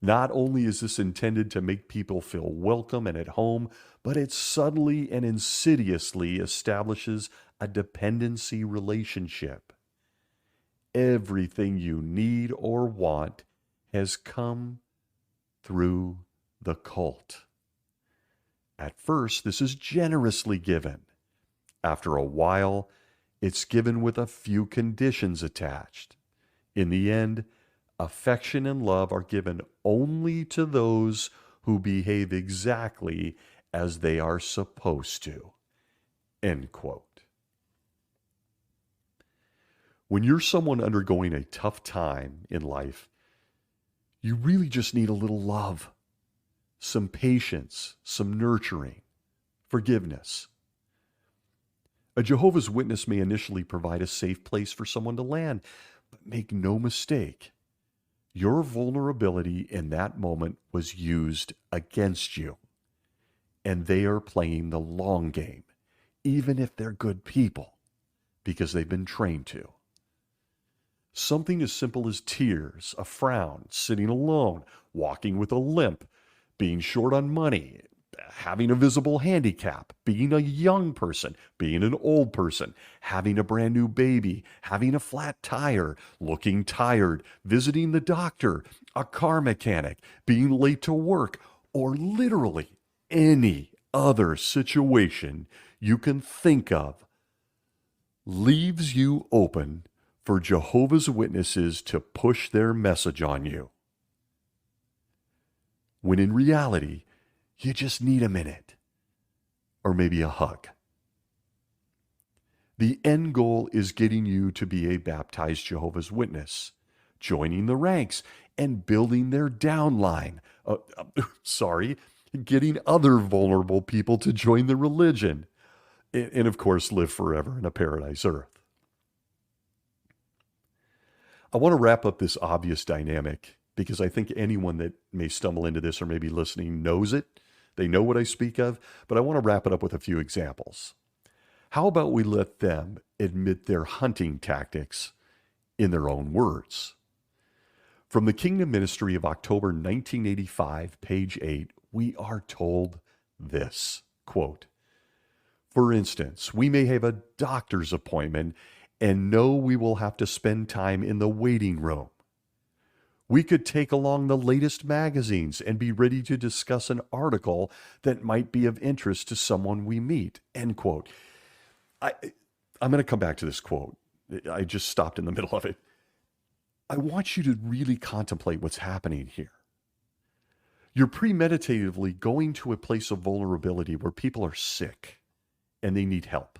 Not only is this intended to make people feel welcome and at home, but it subtly and insidiously establishes a dependency relationship. Everything you need or want has come through the cult. At first, this is generously given. After a while, it's given with a few conditions attached. In the end, affection and love are given only to those who behave exactly as they are supposed to. End quote. When you're someone undergoing a tough time in life, you really just need a little love, some patience, some nurturing, forgiveness. A Jehovah's Witness may initially provide a safe place for someone to land, but make no mistake, your vulnerability in that moment was used against you. And they are playing the long game, even if they're good people, because they've been trained to. Something as simple as tears, a frown, sitting alone, walking with a limp, being short on money, having a visible handicap, being a young person, being an old person, having a brand new baby, having a flat tire, looking tired, visiting the doctor, a car mechanic, being late to work, or literally any other situation you can think of leaves you open for Jehovah's Witnesses to push their message on you. When in reality, you just need a minute, or maybe a hug. The end goal is getting you to be a baptized Jehovah's Witness, joining the ranks and building their downline. Getting other vulnerable people to join the religion. And of course, live forever in a paradise earth. I want to wrap up this obvious dynamic because I think anyone that may stumble into this or maybe listening knows it. They know what I speak of, but I want to wrap it up with a few examples. How about we let them admit their hunting tactics in their own words? From the Kingdom Ministry of October 1985, page 8, we are told this, quote, for instance, we may have a doctor's appointment and know we will have to spend time in the waiting room. We could take along the latest magazines and be ready to discuss an article that might be of interest to someone we meet, end quote. I'm going to come back to this quote. I just stopped in the middle of it. I want you to really contemplate what's happening here. You're premeditatively going to a place of vulnerability where people are sick and they need help.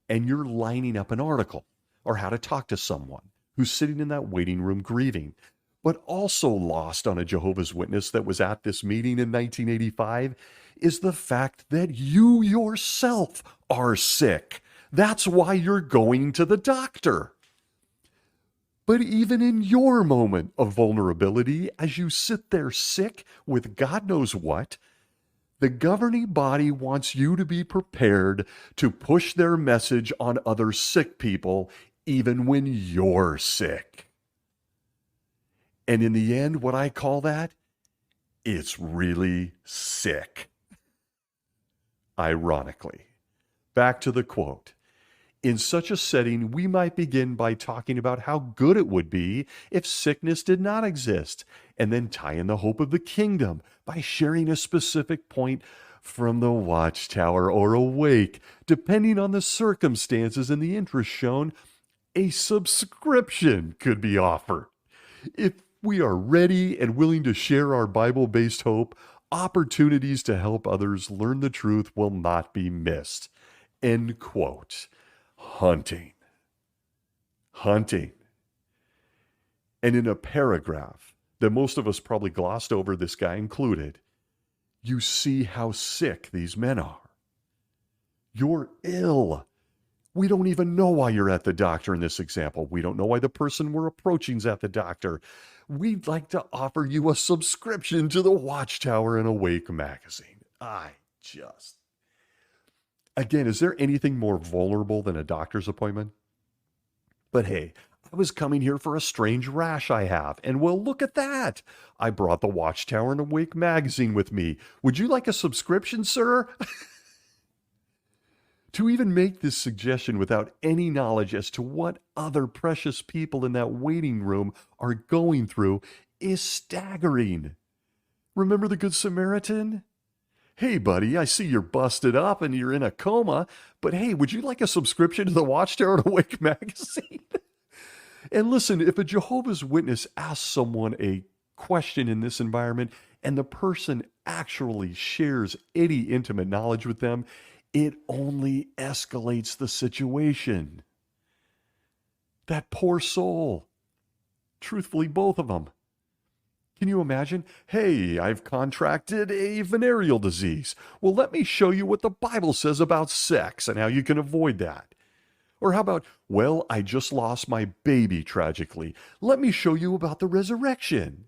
And you're lining up an article or how to talk to someone who's sitting in that waiting room grieving. But also lost on a Jehovah's Witness that was at this meeting in 1985 is the fact that you yourself are sick. That's why you're going to the doctor. But even in your moment of vulnerability, as you sit there sick with God knows what, the governing body wants you to be prepared to push their message on other sick people, even when you're sick. And in the end, what I call that, it's really sick. Ironically, back to the quote. In such a setting, we might begin by talking about how good it would be if sickness did not exist, and then tie in the hope of the kingdom by sharing a specific point from the watchtower or awake, depending on the circumstances and the interest shown. A subscription could be offered. If We are ready and willing to share our Bible-based hope. Opportunities to help others learn the truth will not be missed. End quote. Hunting. Hunting. And in a paragraph that most of us probably glossed over, this guy included, you see how sick these men are. You're ill. We don't even know why you're at the doctor in this example. We don't know why the person we're approaching is at the doctor. We'd like to offer you a subscription to the Watchtower and Awake magazine. Again, is there anything more vulnerable than a doctor's appointment? But hey, I was coming here for a strange rash I have, and well, look at that. I brought the Watchtower and Awake magazine with me. Would you like a subscription, sir? To even make this suggestion without any knowledge as to what other precious people in that waiting room are going through is staggering. Remember the Good Samaritan? Hey, buddy, I see you're busted up and you're in a coma, but hey, would you like a subscription to the Watchtower and Awake magazine? And listen, if a Jehovah's Witness asks someone a question in this environment and the person actually shares any intimate knowledge with them, it only escalates the situation. That poor soul. Truthfully, both of them. Can you imagine? Hey, I've contracted a venereal disease. Well, let me show you what the Bible says about sex and how you can avoid that. Or how about, well, I just lost my baby tragically. Let me show you about the resurrection.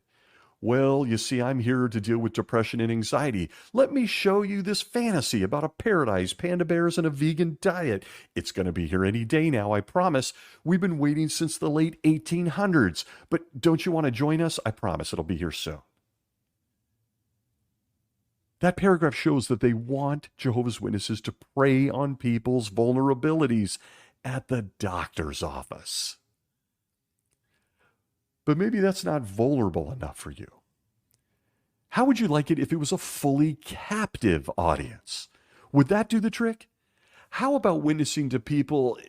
Well, you see, I'm here to deal with depression and anxiety. Let me show you this fantasy about a paradise, panda bears, and a vegan diet. It's going to be here any day now, I promise. We've been waiting since the late 1800s. But don't you want to join us? I promise it'll be here soon. That paragraph shows that they want Jehovah's Witnesses to prey on people's vulnerabilities at the doctor's office. But maybe that's not vulnerable enough for you. How would you like it if it was a fully captive audience? Would that do the trick? How about witnessing to people,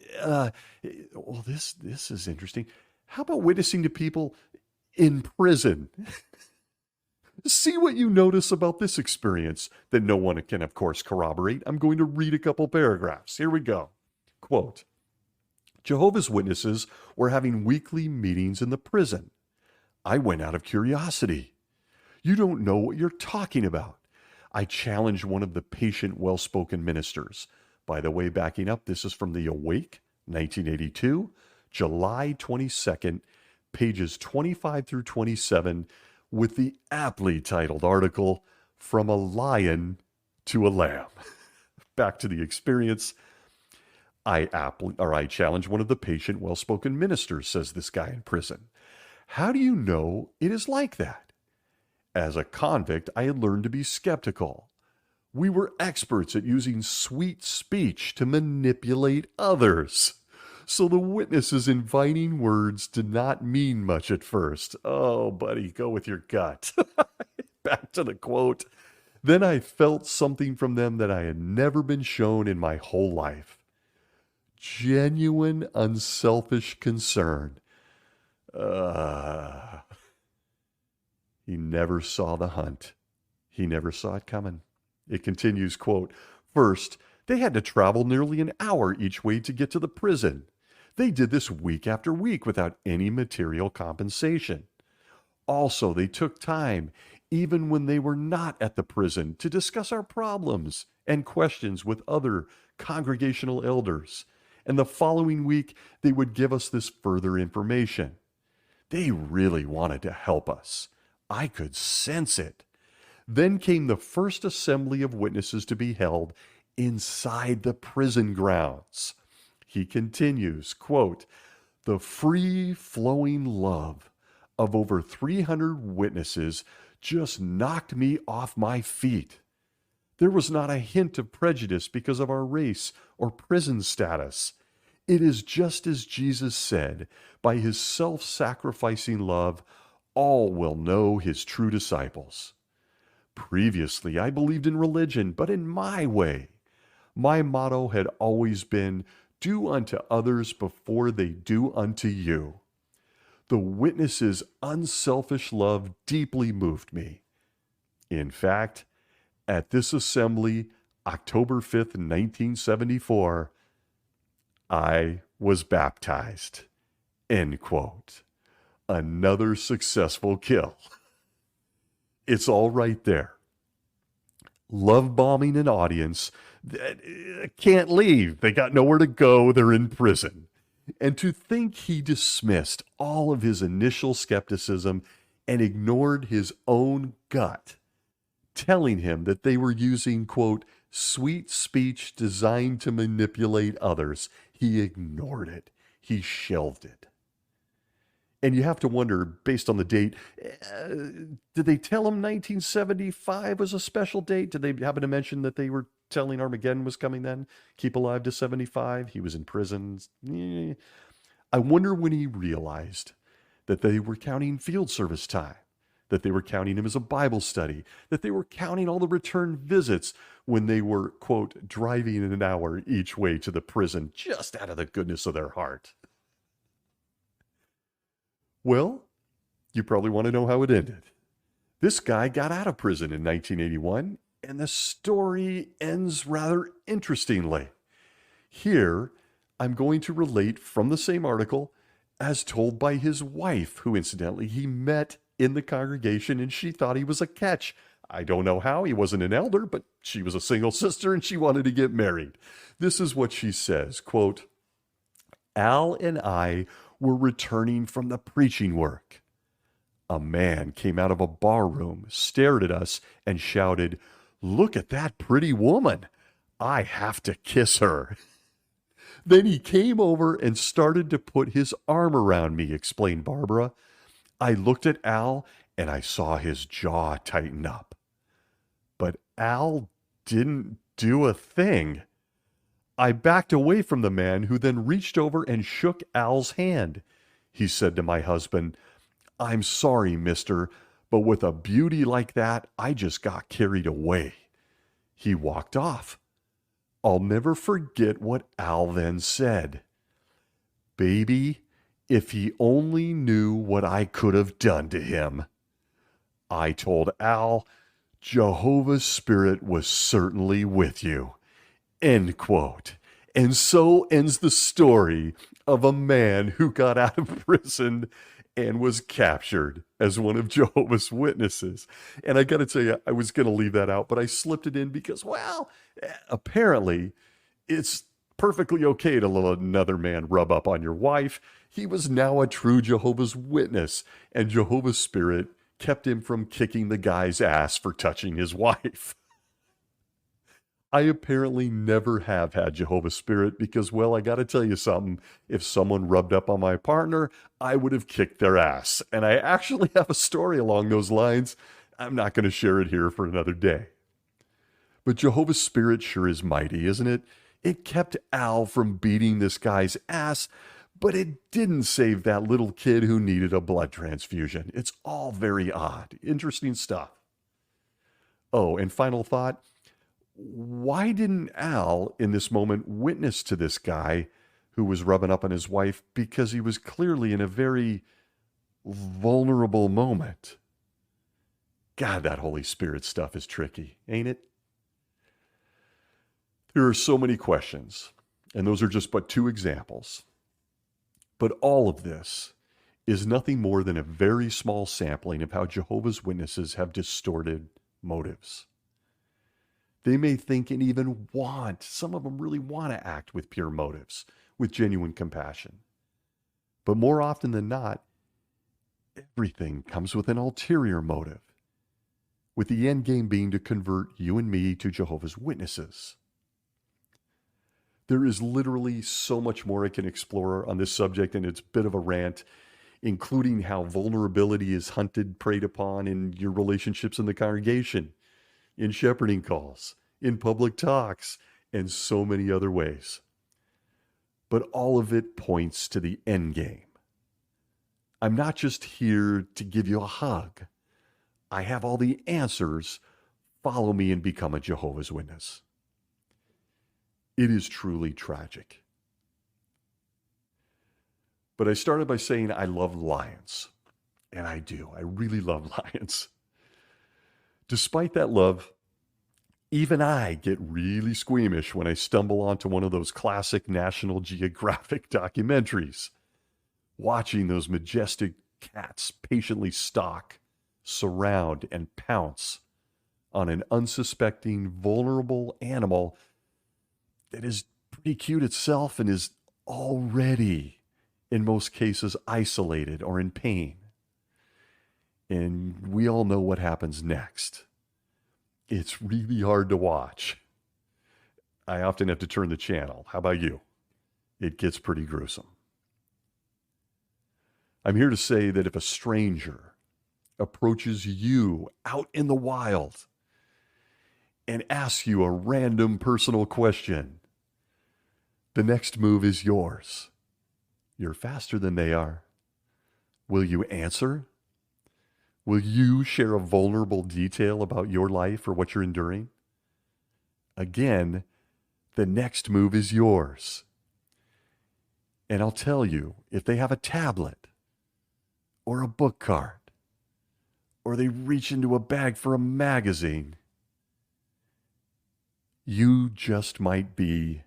this is interesting. How about witnessing to people in prison? See what you notice about this experience that no one can, of course, corroborate. I'm going to read a couple paragraphs. Here we go. Quote, Jehovah's Witnesses were having weekly meetings in the prison. I went out of curiosity. You don't know what you're talking about. I challenged one of the patient, well-spoken ministers. By the way, backing up, this is from the Awake, 1982, July 22nd, pages 25 through 27, with the aptly titled article, From a Lion to a Lamb. Back to the experience. I challenge one of the patient, well-spoken ministers, says this guy in prison. How do you know it is like that? As a convict, I had learned to be skeptical. We were experts at using sweet speech to manipulate others. So the witness's inviting words did not mean much at first. Oh, buddy, go with your gut. Back to the quote. Then I felt something from them that I had never been shown in my whole life. Genuine, unselfish concern. He never saw the hunt. He never saw it coming. It continues, quote, First, they had to travel nearly an hour each way to get to the prison. They did this week after week without any material compensation. Also, they took time, even when they were not at the prison, to discuss our problems and questions with other congregational elders. And the following week, they would give us this further information. They really wanted to help us. I could sense it. Then came the first assembly of witnesses to be held inside the prison grounds. He continues, quote, the free-flowing love of over 300 witnesses just knocked me off my feet. There was not a hint of prejudice because of our race or prison status. It is just as Jesus said, by his self-sacrificing love, all will know his true disciples. Previously, I believed in religion, but in my way. My motto had always been, do unto others before they do unto you. The witness's unselfish love deeply moved me. In fact, at this assembly, October 5th, 1974, I was baptized. End quote. Another successful kill. It's all right there. Love bombing an audience that can't leave. They got nowhere to go. They're in prison. And to think he dismissed all of his initial skepticism and ignored his own gut, telling him that they were using, quote, sweet speech designed to manipulate others. He ignored it. He shelved it. And you have to wonder, based on the date, did they tell him 1975 was a special date? Did they happen to mention that they were telling Armageddon was coming then? Keep alive to 75? He was in prison. I wonder when he realized that they were counting field service time, that they were counting him as a Bible study, that they were counting all the return visits when they were, quote, driving an hour each way to the prison just out of the goodness of their heart. Well, you probably want to know how it ended. This guy got out of prison in 1981, and the story ends rather interestingly. Here, I'm going to relate from the same article as told by his wife, who incidentally he met in the congregation, and she thought he was a catch. I don't know how. He wasn't an elder, but she was a single sister and she wanted to get married. This is what she says, quote, Al and I were returning from the preaching work. A man came out of a bar room, stared at us, and shouted, "Look at that pretty woman. I have to kiss her." Then he came over and started to put his arm around me, explained Barbara. I looked at Al and I saw his jaw tighten up. But Al didn't do a thing. I backed away from the man, who then reached over and shook Al's hand. He said to my husband, "I'm sorry, mister, but with a beauty like that, I just got carried away." He walked off. I'll never forget what Al then said. "Baby, if he only knew what I could have done to him." I told Al, "Jehovah's Spirit was certainly with you." End quote. And so ends the story of a man who got out of prison and was captured as one of Jehovah's Witnesses. And I got to tell you, I was going to leave that out, but I slipped it in because, well, apparently it's perfectly okay to let another man rub up on your wife. He was now a true Jehovah's Witness, and Jehovah's Spirit kept him from kicking the guy's ass for touching his wife. I apparently never have had Jehovah's Spirit because, well, I got to tell you something. If someone rubbed up on my partner, I would have kicked their ass. And I actually have a story along those lines. I'm not going to share it here for another day. But Jehovah's Spirit sure is mighty, isn't it? It kept Al from beating this guy's ass, but it didn't save that little kid who needed a blood transfusion. It's all very odd. Interesting stuff. Oh, and final thought. Why didn't Al, in this moment, witness to this guy who was rubbing up on his wife? Because he was clearly in a very vulnerable moment. God, that Holy Spirit stuff is tricky, ain't it? There are so many questions, and those are just but two examples. But all of this is nothing more than a very small sampling of how Jehovah's Witnesses have distorted motives. They may think and even want, some of them really want to act with pure motives, with genuine compassion. But more often than not, everything comes with an ulterior motive, with the end game being to convert you and me to Jehovah's Witnesses. There is literally so much more I can explore on this subject, and it's a bit of a rant, including how vulnerability is hunted, preyed upon in your relationships in the congregation, in shepherding calls, in public talks, and so many other ways. But all of it points to the end game. I'm not just here to give you a hug. I have all the answers. Follow me and become a Jehovah's Witness. It is truly tragic. But I started by saying I love lions. And I do. I really love lions. Despite that love, even I get really squeamish when I stumble onto one of those classic National Geographic documentaries, watching those majestic cats patiently stalk, surround, and pounce on an unsuspecting, vulnerable animal that is pretty cute itself and is already, in most cases, isolated or in pain. And we all know what happens next. It's really hard to watch. I often have to turn the channel. How about you? It gets pretty gruesome. I'm here to say that if a stranger approaches you out in the wild and asks you a random personal question, the next move is yours. You're faster than they are. Will you answer? Will you share a vulnerable detail about your life or what you're enduring? Again, the next move is yours. And I'll tell you, if they have a tablet or a book card, or they reach into a bag for a magazine, you just might be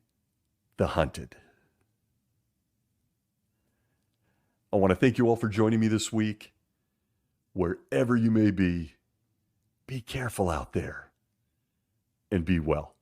the hunted. I want to thank you all for joining me this week. Wherever you may be careful out there and be well.